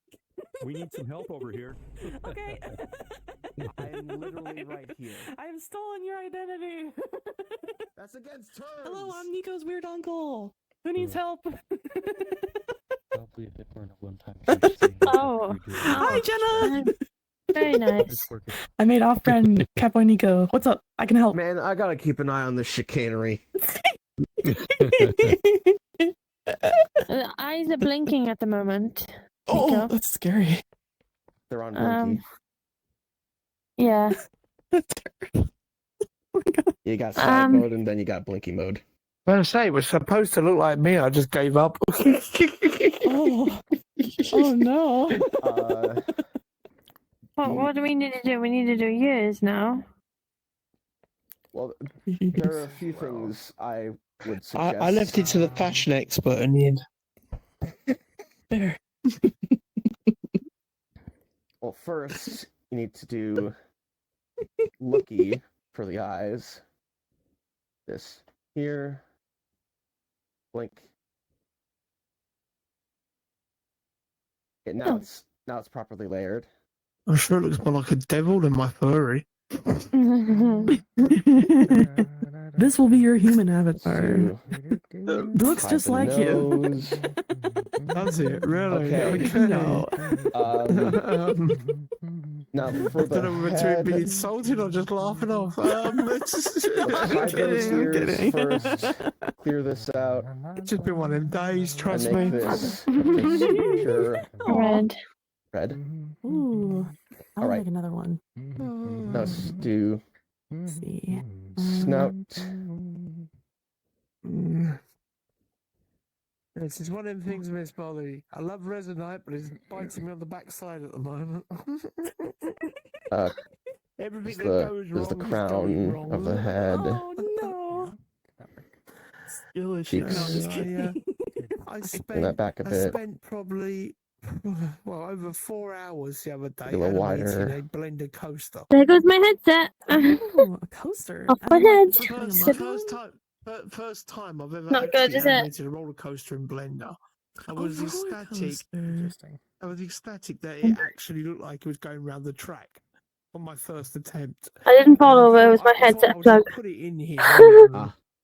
we need some help over here. Okay. I'm literally right here. I have stolen your identity. That's against terms. Hello, I'm Nico's weird uncle. Who needs help? Probably a bit more than a one-time huge thing. Oh. Hi, Jenna. Very nice. I made off-brand CatboyNiko. What's up? I can help. Man, I gotta keep an eye on this chicanery. The eyes are blinking at the moment. Oh, Nico. that's scary. They're on blinky. Yeah. You got side mode and then you got blinky mode. Well, I say it was supposed to look like me. I just gave up. Oh no. What do we need to do? We need to do yours now. Well, there are a few things I would suggest. I left it to the fashion expert in the end. There. Well, first, you need to do looky for the eyes. This here. Blink. Okay, now it's properly layered. I'm sure it looks more like a devil than my furry. This will be your human avatar. Looks just like you. Does it? Really? Okay. No. Now for I don't know whether to head, be insulted or just laughing off. hide those ears first. Clear this out. It's just been one of them days, trust and me. make this pure Red. Ooh. I'll Alright. make another one. Now let's do Let's see. snout. This is one of them things, Miss Molly. I love Resonite, but it's biting me on the backside at the moment. Everything that goes wrong is the is going crown wrong. of the head. Oh no. Cheeks. I Bring that back a bit. spent probably over 4 hours the other day a little animating wider. a blender coaster. There goes my headset. Oh, a coaster. Off my head. First time I've ever Not good, actually is it? animated a roller coaster in Blender. I was ecstatic. I was ecstatic that it actually looked like it was going round the track on my first attempt. I didn't fall over. It was my headset I'll plug. just put it in here.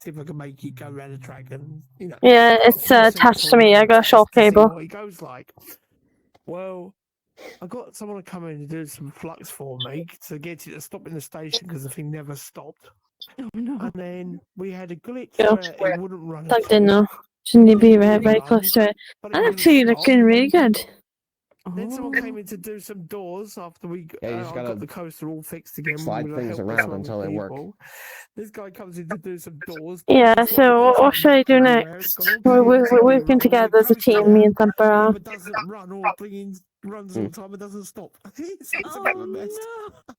See if I can make it go round the track and Yeah, it's attached to me. I got a short to see cable. what it goes like. Well, I got someone to come in and do some flux for me to get it to stop in the station because the thing never stopped. Oh no. And then we had a glitch Yeah. where it wouldn't run. Plugged in now. Shouldn't you be very close to it? But I'm wouldn't actually stop. looking really good. Then someone came in to do some doors after we Yeah, you just I gotta got the coaster all fixed again. slide with the things help of around some until they work. people. This guy comes in to do some doors. Yeah, It's so like what should I do everywhere. It's next? got all We're kinds of working everywhere. together as a The team, me and coaster Thumper are. either doesn't run or runs all the time and doesn't stop. It's a bit of a mess. No.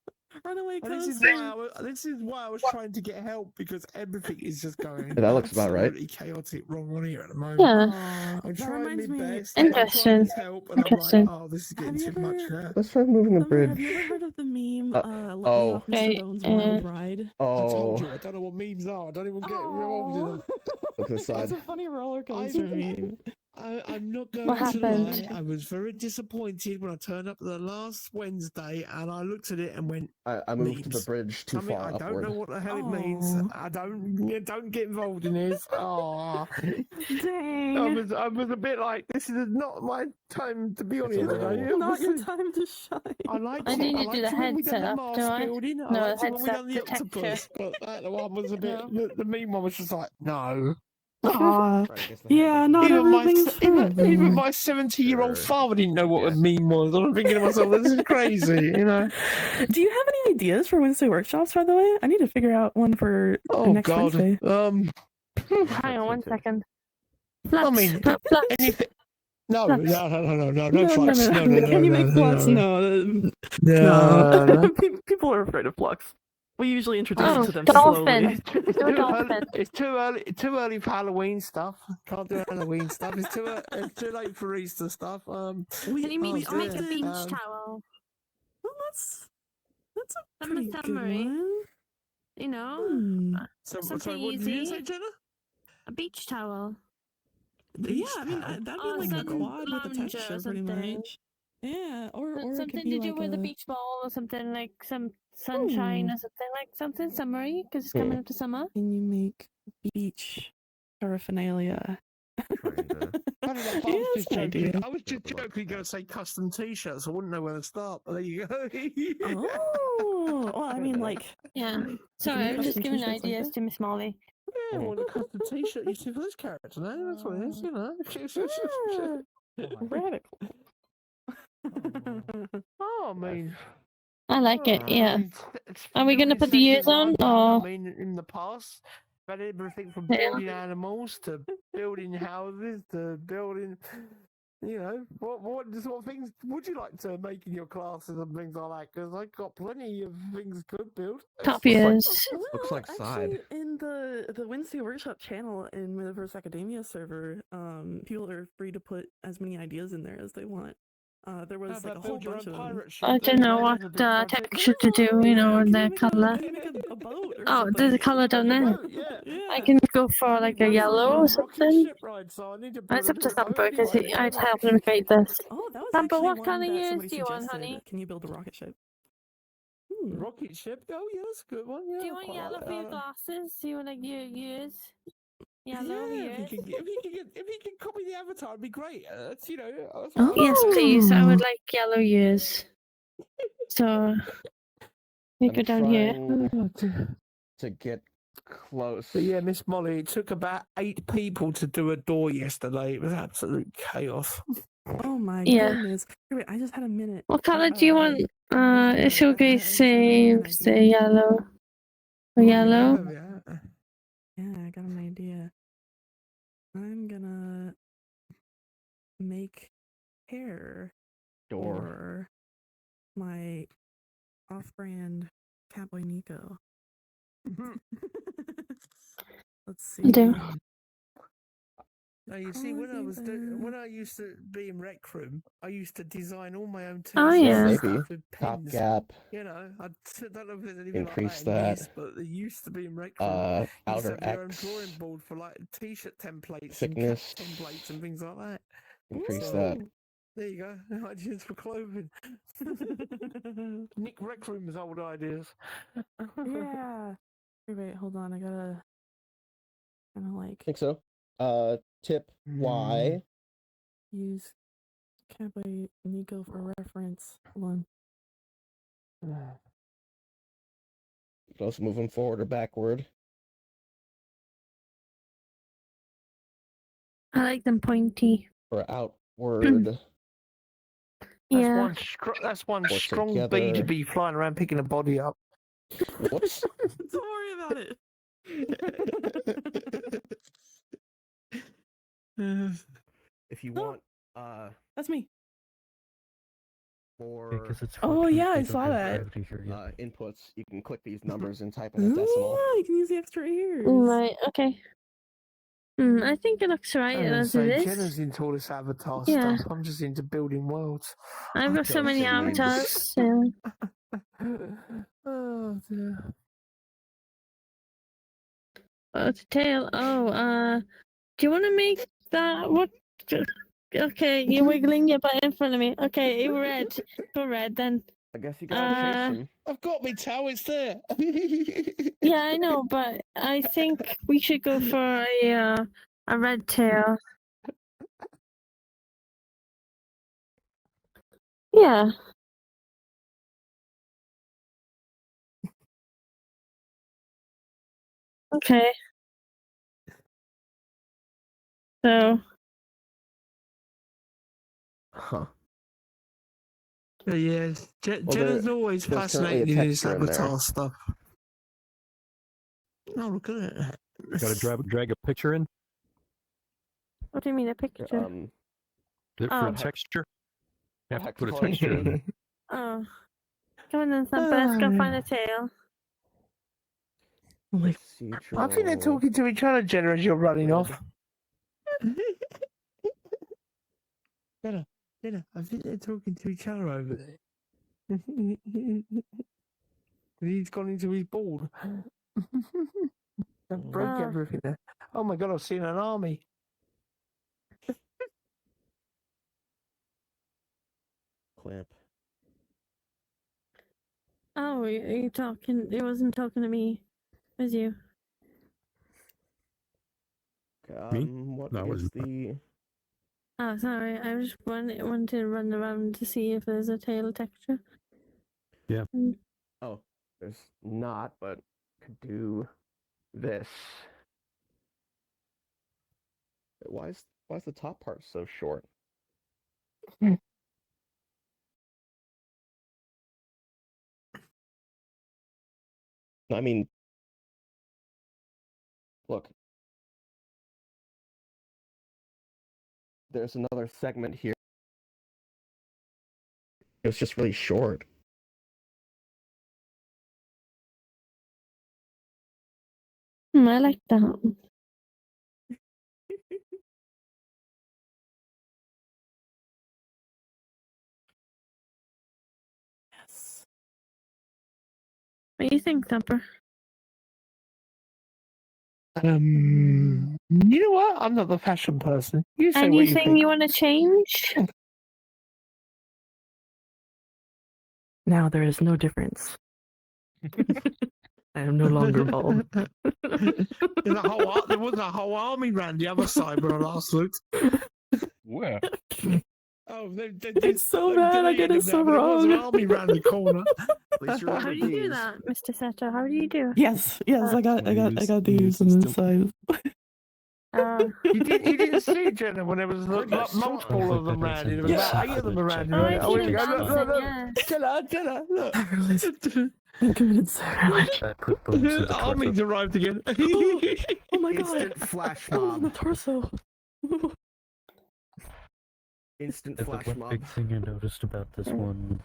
Runaway And coaster. this is why I was trying to get help because everything is just going. That looks about right. absolutely chaotic wrong on here at the moment. Yeah. I'm That trying reminds my me. best. I'm trying Interesting. to help, and Interesting. I'm like, oh, this is Have getting you too much ever- now. Let's try moving the Thumper, have bridge. you ever heard of the meme? Let me oh. off Mr. Bones' Wild Ride. I told Oh, you, I don't know what memes are. I don't even get involved in them. look to the side. That's a funny roller coaster meme. I'm not going What to happened? lie. I was very disappointed when I turned up the last Wednesday and I looked at it and went, I moved the memes. bridge too Something far I don't upward. know what the hell it means. Oh. I don't get involved in this. Oh, Dang. I was a bit like, this is not my time to be on It's a here little- today. Not your time to shine. I liked I it. need to I do liked the it when we done headset the up, Mars do I? building. I No, liked the it when we headset done the protector. octopus. But that one was a bit. No. The meme one was just like, no. Aw. Yeah, not everything's for Even everyone. my 70-year-old Sure. father didn't know what Yeah. a meme was. I'm thinking to myself, this is crazy, you know. Do you have any ideas for Wednesday workshops, by the way? I need to figure out one for Oh next God. Wednesday. Hang on one second. Flux. I mean, Flux. anything. No, Flux. no, flux. No. Can you make flux? No. No. People are afraid of flux. We usually introduce Oh, to them dolphin. slowly. No dolphin. It's too early for Halloween stuff. Can't do Halloween stuff. It's too late for Easter stuff. Can you make a beach towel? Well, that's a Summer pretty good summary. one. You know, Sorry, something what did you say, easy. Jenna? A beach towel. Yeah, I mean that'd be Or like a sun quad with a lounger or texture, pretty something. much. Yeah, or it could Something be to do like with a a beach ball or something, like some sunshine or something, like something summery, because it's coming up to summer. Can you make beach paraphernalia? I don't know, but Yeah, I was that's just an joking. idea. I was just joking going to say custom t-shirts. I wouldn't know where to start, but there you go. Oh, well, I mean, like, Yeah. you Sorry, can I'm make just custom giving t-shirts like ideas that. to Miss Molly. Yeah, well, the custom t-shirt you see for this character now, that's what it is, you know. Radical. Oh, I mean, I like it, yeah. it's Are we going to building put the ears sessions on, I've done. or...? I mean, in the past, I've had everything from Yeah. building animals to building houses to building, you know, what sort of things would you like to make in your classes and things like that? Because I've got plenty of things to build. Copiers. Looks like side. Actually, in the Wednesday Workshop channel in Metaverse Academia server, people are free to put as many ideas in there as they want. There was like a whole bunch of them. I don't know what texture to do, you know, and the color. Can you make a boat or Oh, something? there's a color down there. Yeah. I can go for like a yellow or something. That's up to Sampo because I'd help him create this. Oh, that was Sampo, actually what one kind of that ears somebody do you want, suggested. honey? Can you build a rocket ship? Rocket ship? Oh, yeah, that's a good one. Yeah, Do you want yellow for your glasses? Do you want like your ears? Yellow ears? If you can copy the avatar, it'd be great. That's, you know, that's Oh, what yes, please. I would like yellow ears. So, we go down here. To get close. But yeah, Miss Molly, it took about 8 people to do a door yesterday. It was absolute chaos. Oh my Yeah. goodness. Wait, I just had a minute. What color do you want? Shall we say yellow? Or yellow? Yeah, I got an idea. I'm gonna make hair for my off-brand CatboyNiko. Let's see. I do. Now you see, when I used to be in Rec Room, I used to design all my own Oh, t-shirts yeah. and stuff Maybe. with Top pens. gap. You know, I don't know if there's anything Increase like that in that. this, but it used to be in Rec Room. You used to Outer have your own X. drawing board for like t-shirt templates Thickness. and cap templates and things like that. Increase So, that. there you go. Ideas for clothing. Nick Rec Room's old ideas. Yeah. Wait, hold on. I gotta kind of like I think so. Tip Y. use CatboyNiko for reference. Hold on. You can also move them forward or backward. I like them pointy. Or outward. Yeah. That's one Or strong bee together. to be flying around picking a body up. Whoops. Don't worry about it. If you want That's me. more Oh yeah, I saw that. inputs, you can click these numbers and type in a decimal. Oh, you can use the extra ears. Right, okay. I think it looks right as it is. Jenna's into all this avatar Yeah. stuff. I'm just into building worlds. I've got so many avatars. Yeah. Oh dear. Oh, the tail. Oh, do you want to make that? What? Okay, you're wiggling your butt in front of me. Okay, red. Go red then. I guess you gotta chase him. I've got me towel, it's there. Yeah, I know, but I think we should go for a red tail. Yeah. Okay. So. Huh. Yeah, Jenna's always there's currently a fascinated in this texture in there. avatar stuff. Oh, look at it. Got to drag a picture in What do you mean a picture? for Oh. texture. You have to put a Hexapod. texture in there. Oh. Come on then, Sampa. Let's go find a tail. Oh my I think they're Procedural. talking to each other, Jenna, as you're running off. Jenna, I think they're talking to each other over there. He's gone into his board. That broke everything there. Oh my god, I've seen an army. Clamp. Oh, you talking? It wasn't talking to me. It was you. What That is was the... Oh, sorry. I just wanted to run around to see if there's a tail texture. Yeah. Oh, there's not, but could do this. Why is the top part so short? I mean, look. There's another segment here. It's just really short. I like that. Yes. What do you think, Thumper? You know what? I'm not the fashion person. You say what you Anything think. you want to change? Now there is no difference. I am no longer bald. There was a whole army around the other side when I last looked. Where? Oh, It's so bad. I get it so There was an wrong. army around the corner. Please How remember do you do these. that, Mr. Setter? How do you do it? Yes, I got these in this size. You didn't see Jenna when there was like multiple of them around. There was about 8 of them around. Oh, I've seen him Look, dancing, yeah. Jenna, look. I realized I committed sacrilege. Army's arrived again. Oh my god! Instant flash I was in the mob. torso. Instant The flash one mob. big thing I noticed about this one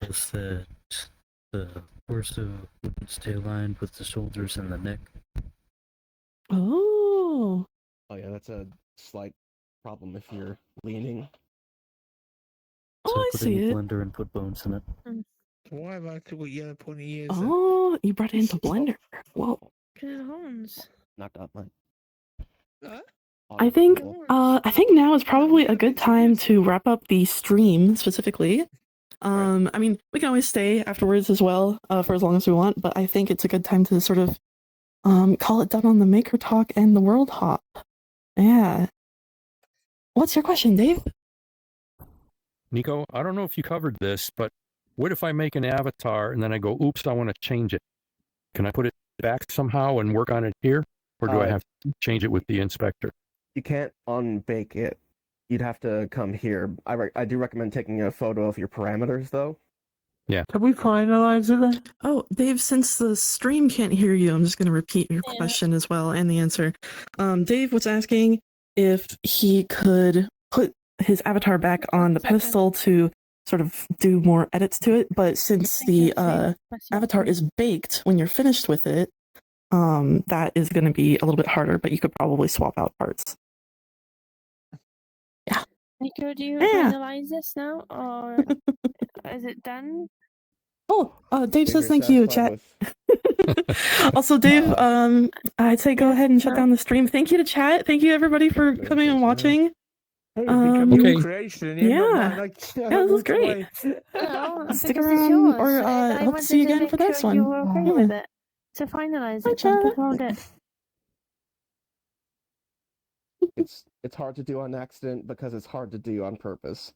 is that the torso wouldn't stay aligned with the shoulders and the neck. Oh. Oh yeah, that's a slight problem if you're leaning. So Oh, I put see it in it. a blender and put bones in it. Why have I still got yellow pointy ears? Oh, you brought it into Blender. Whoa. Good horns. Knocked out my... I think now is probably a good time to wrap up the stream specifically. I mean, we can always stay afterwards as well, for as long as we want, but I think it's a good time to sort of call it done on the Maker Talk and the World Hop. Yeah. What's your question, Dave? Nico, I don't know if you covered this, but what if I make an avatar and then I go, oops, I want to change it? Can I put it back somehow and work on it here? Or do I have to change it with the inspector? You can't unbake it. You'd have to come here. I do recommend taking a photo of your parameters, though. Yeah. Can we finalize it then? Oh, Dave, since the stream can't hear you, I'm just going to repeat your question as well and the answer. Dave was asking if he could put his avatar back on the pedestal to sort of do more edits to it, but since the avatar is baked when you're finished with it, that is going to be a little bit harder, but you could probably swap out parts. Yeah. Nico, do you finalize this now, or is it done? Oh, Dave says thank you, chat. Also, Dave, I'd say go ahead and shut down the stream. Thank you to chat. Thank you everybody for coming and watching. Your creation. Yeah, this was great. Stick around, or hope to see you again for the next one. You were okay with it. So finalize it. Hold it. It's hard to do on accident because it's hard to do on purpose.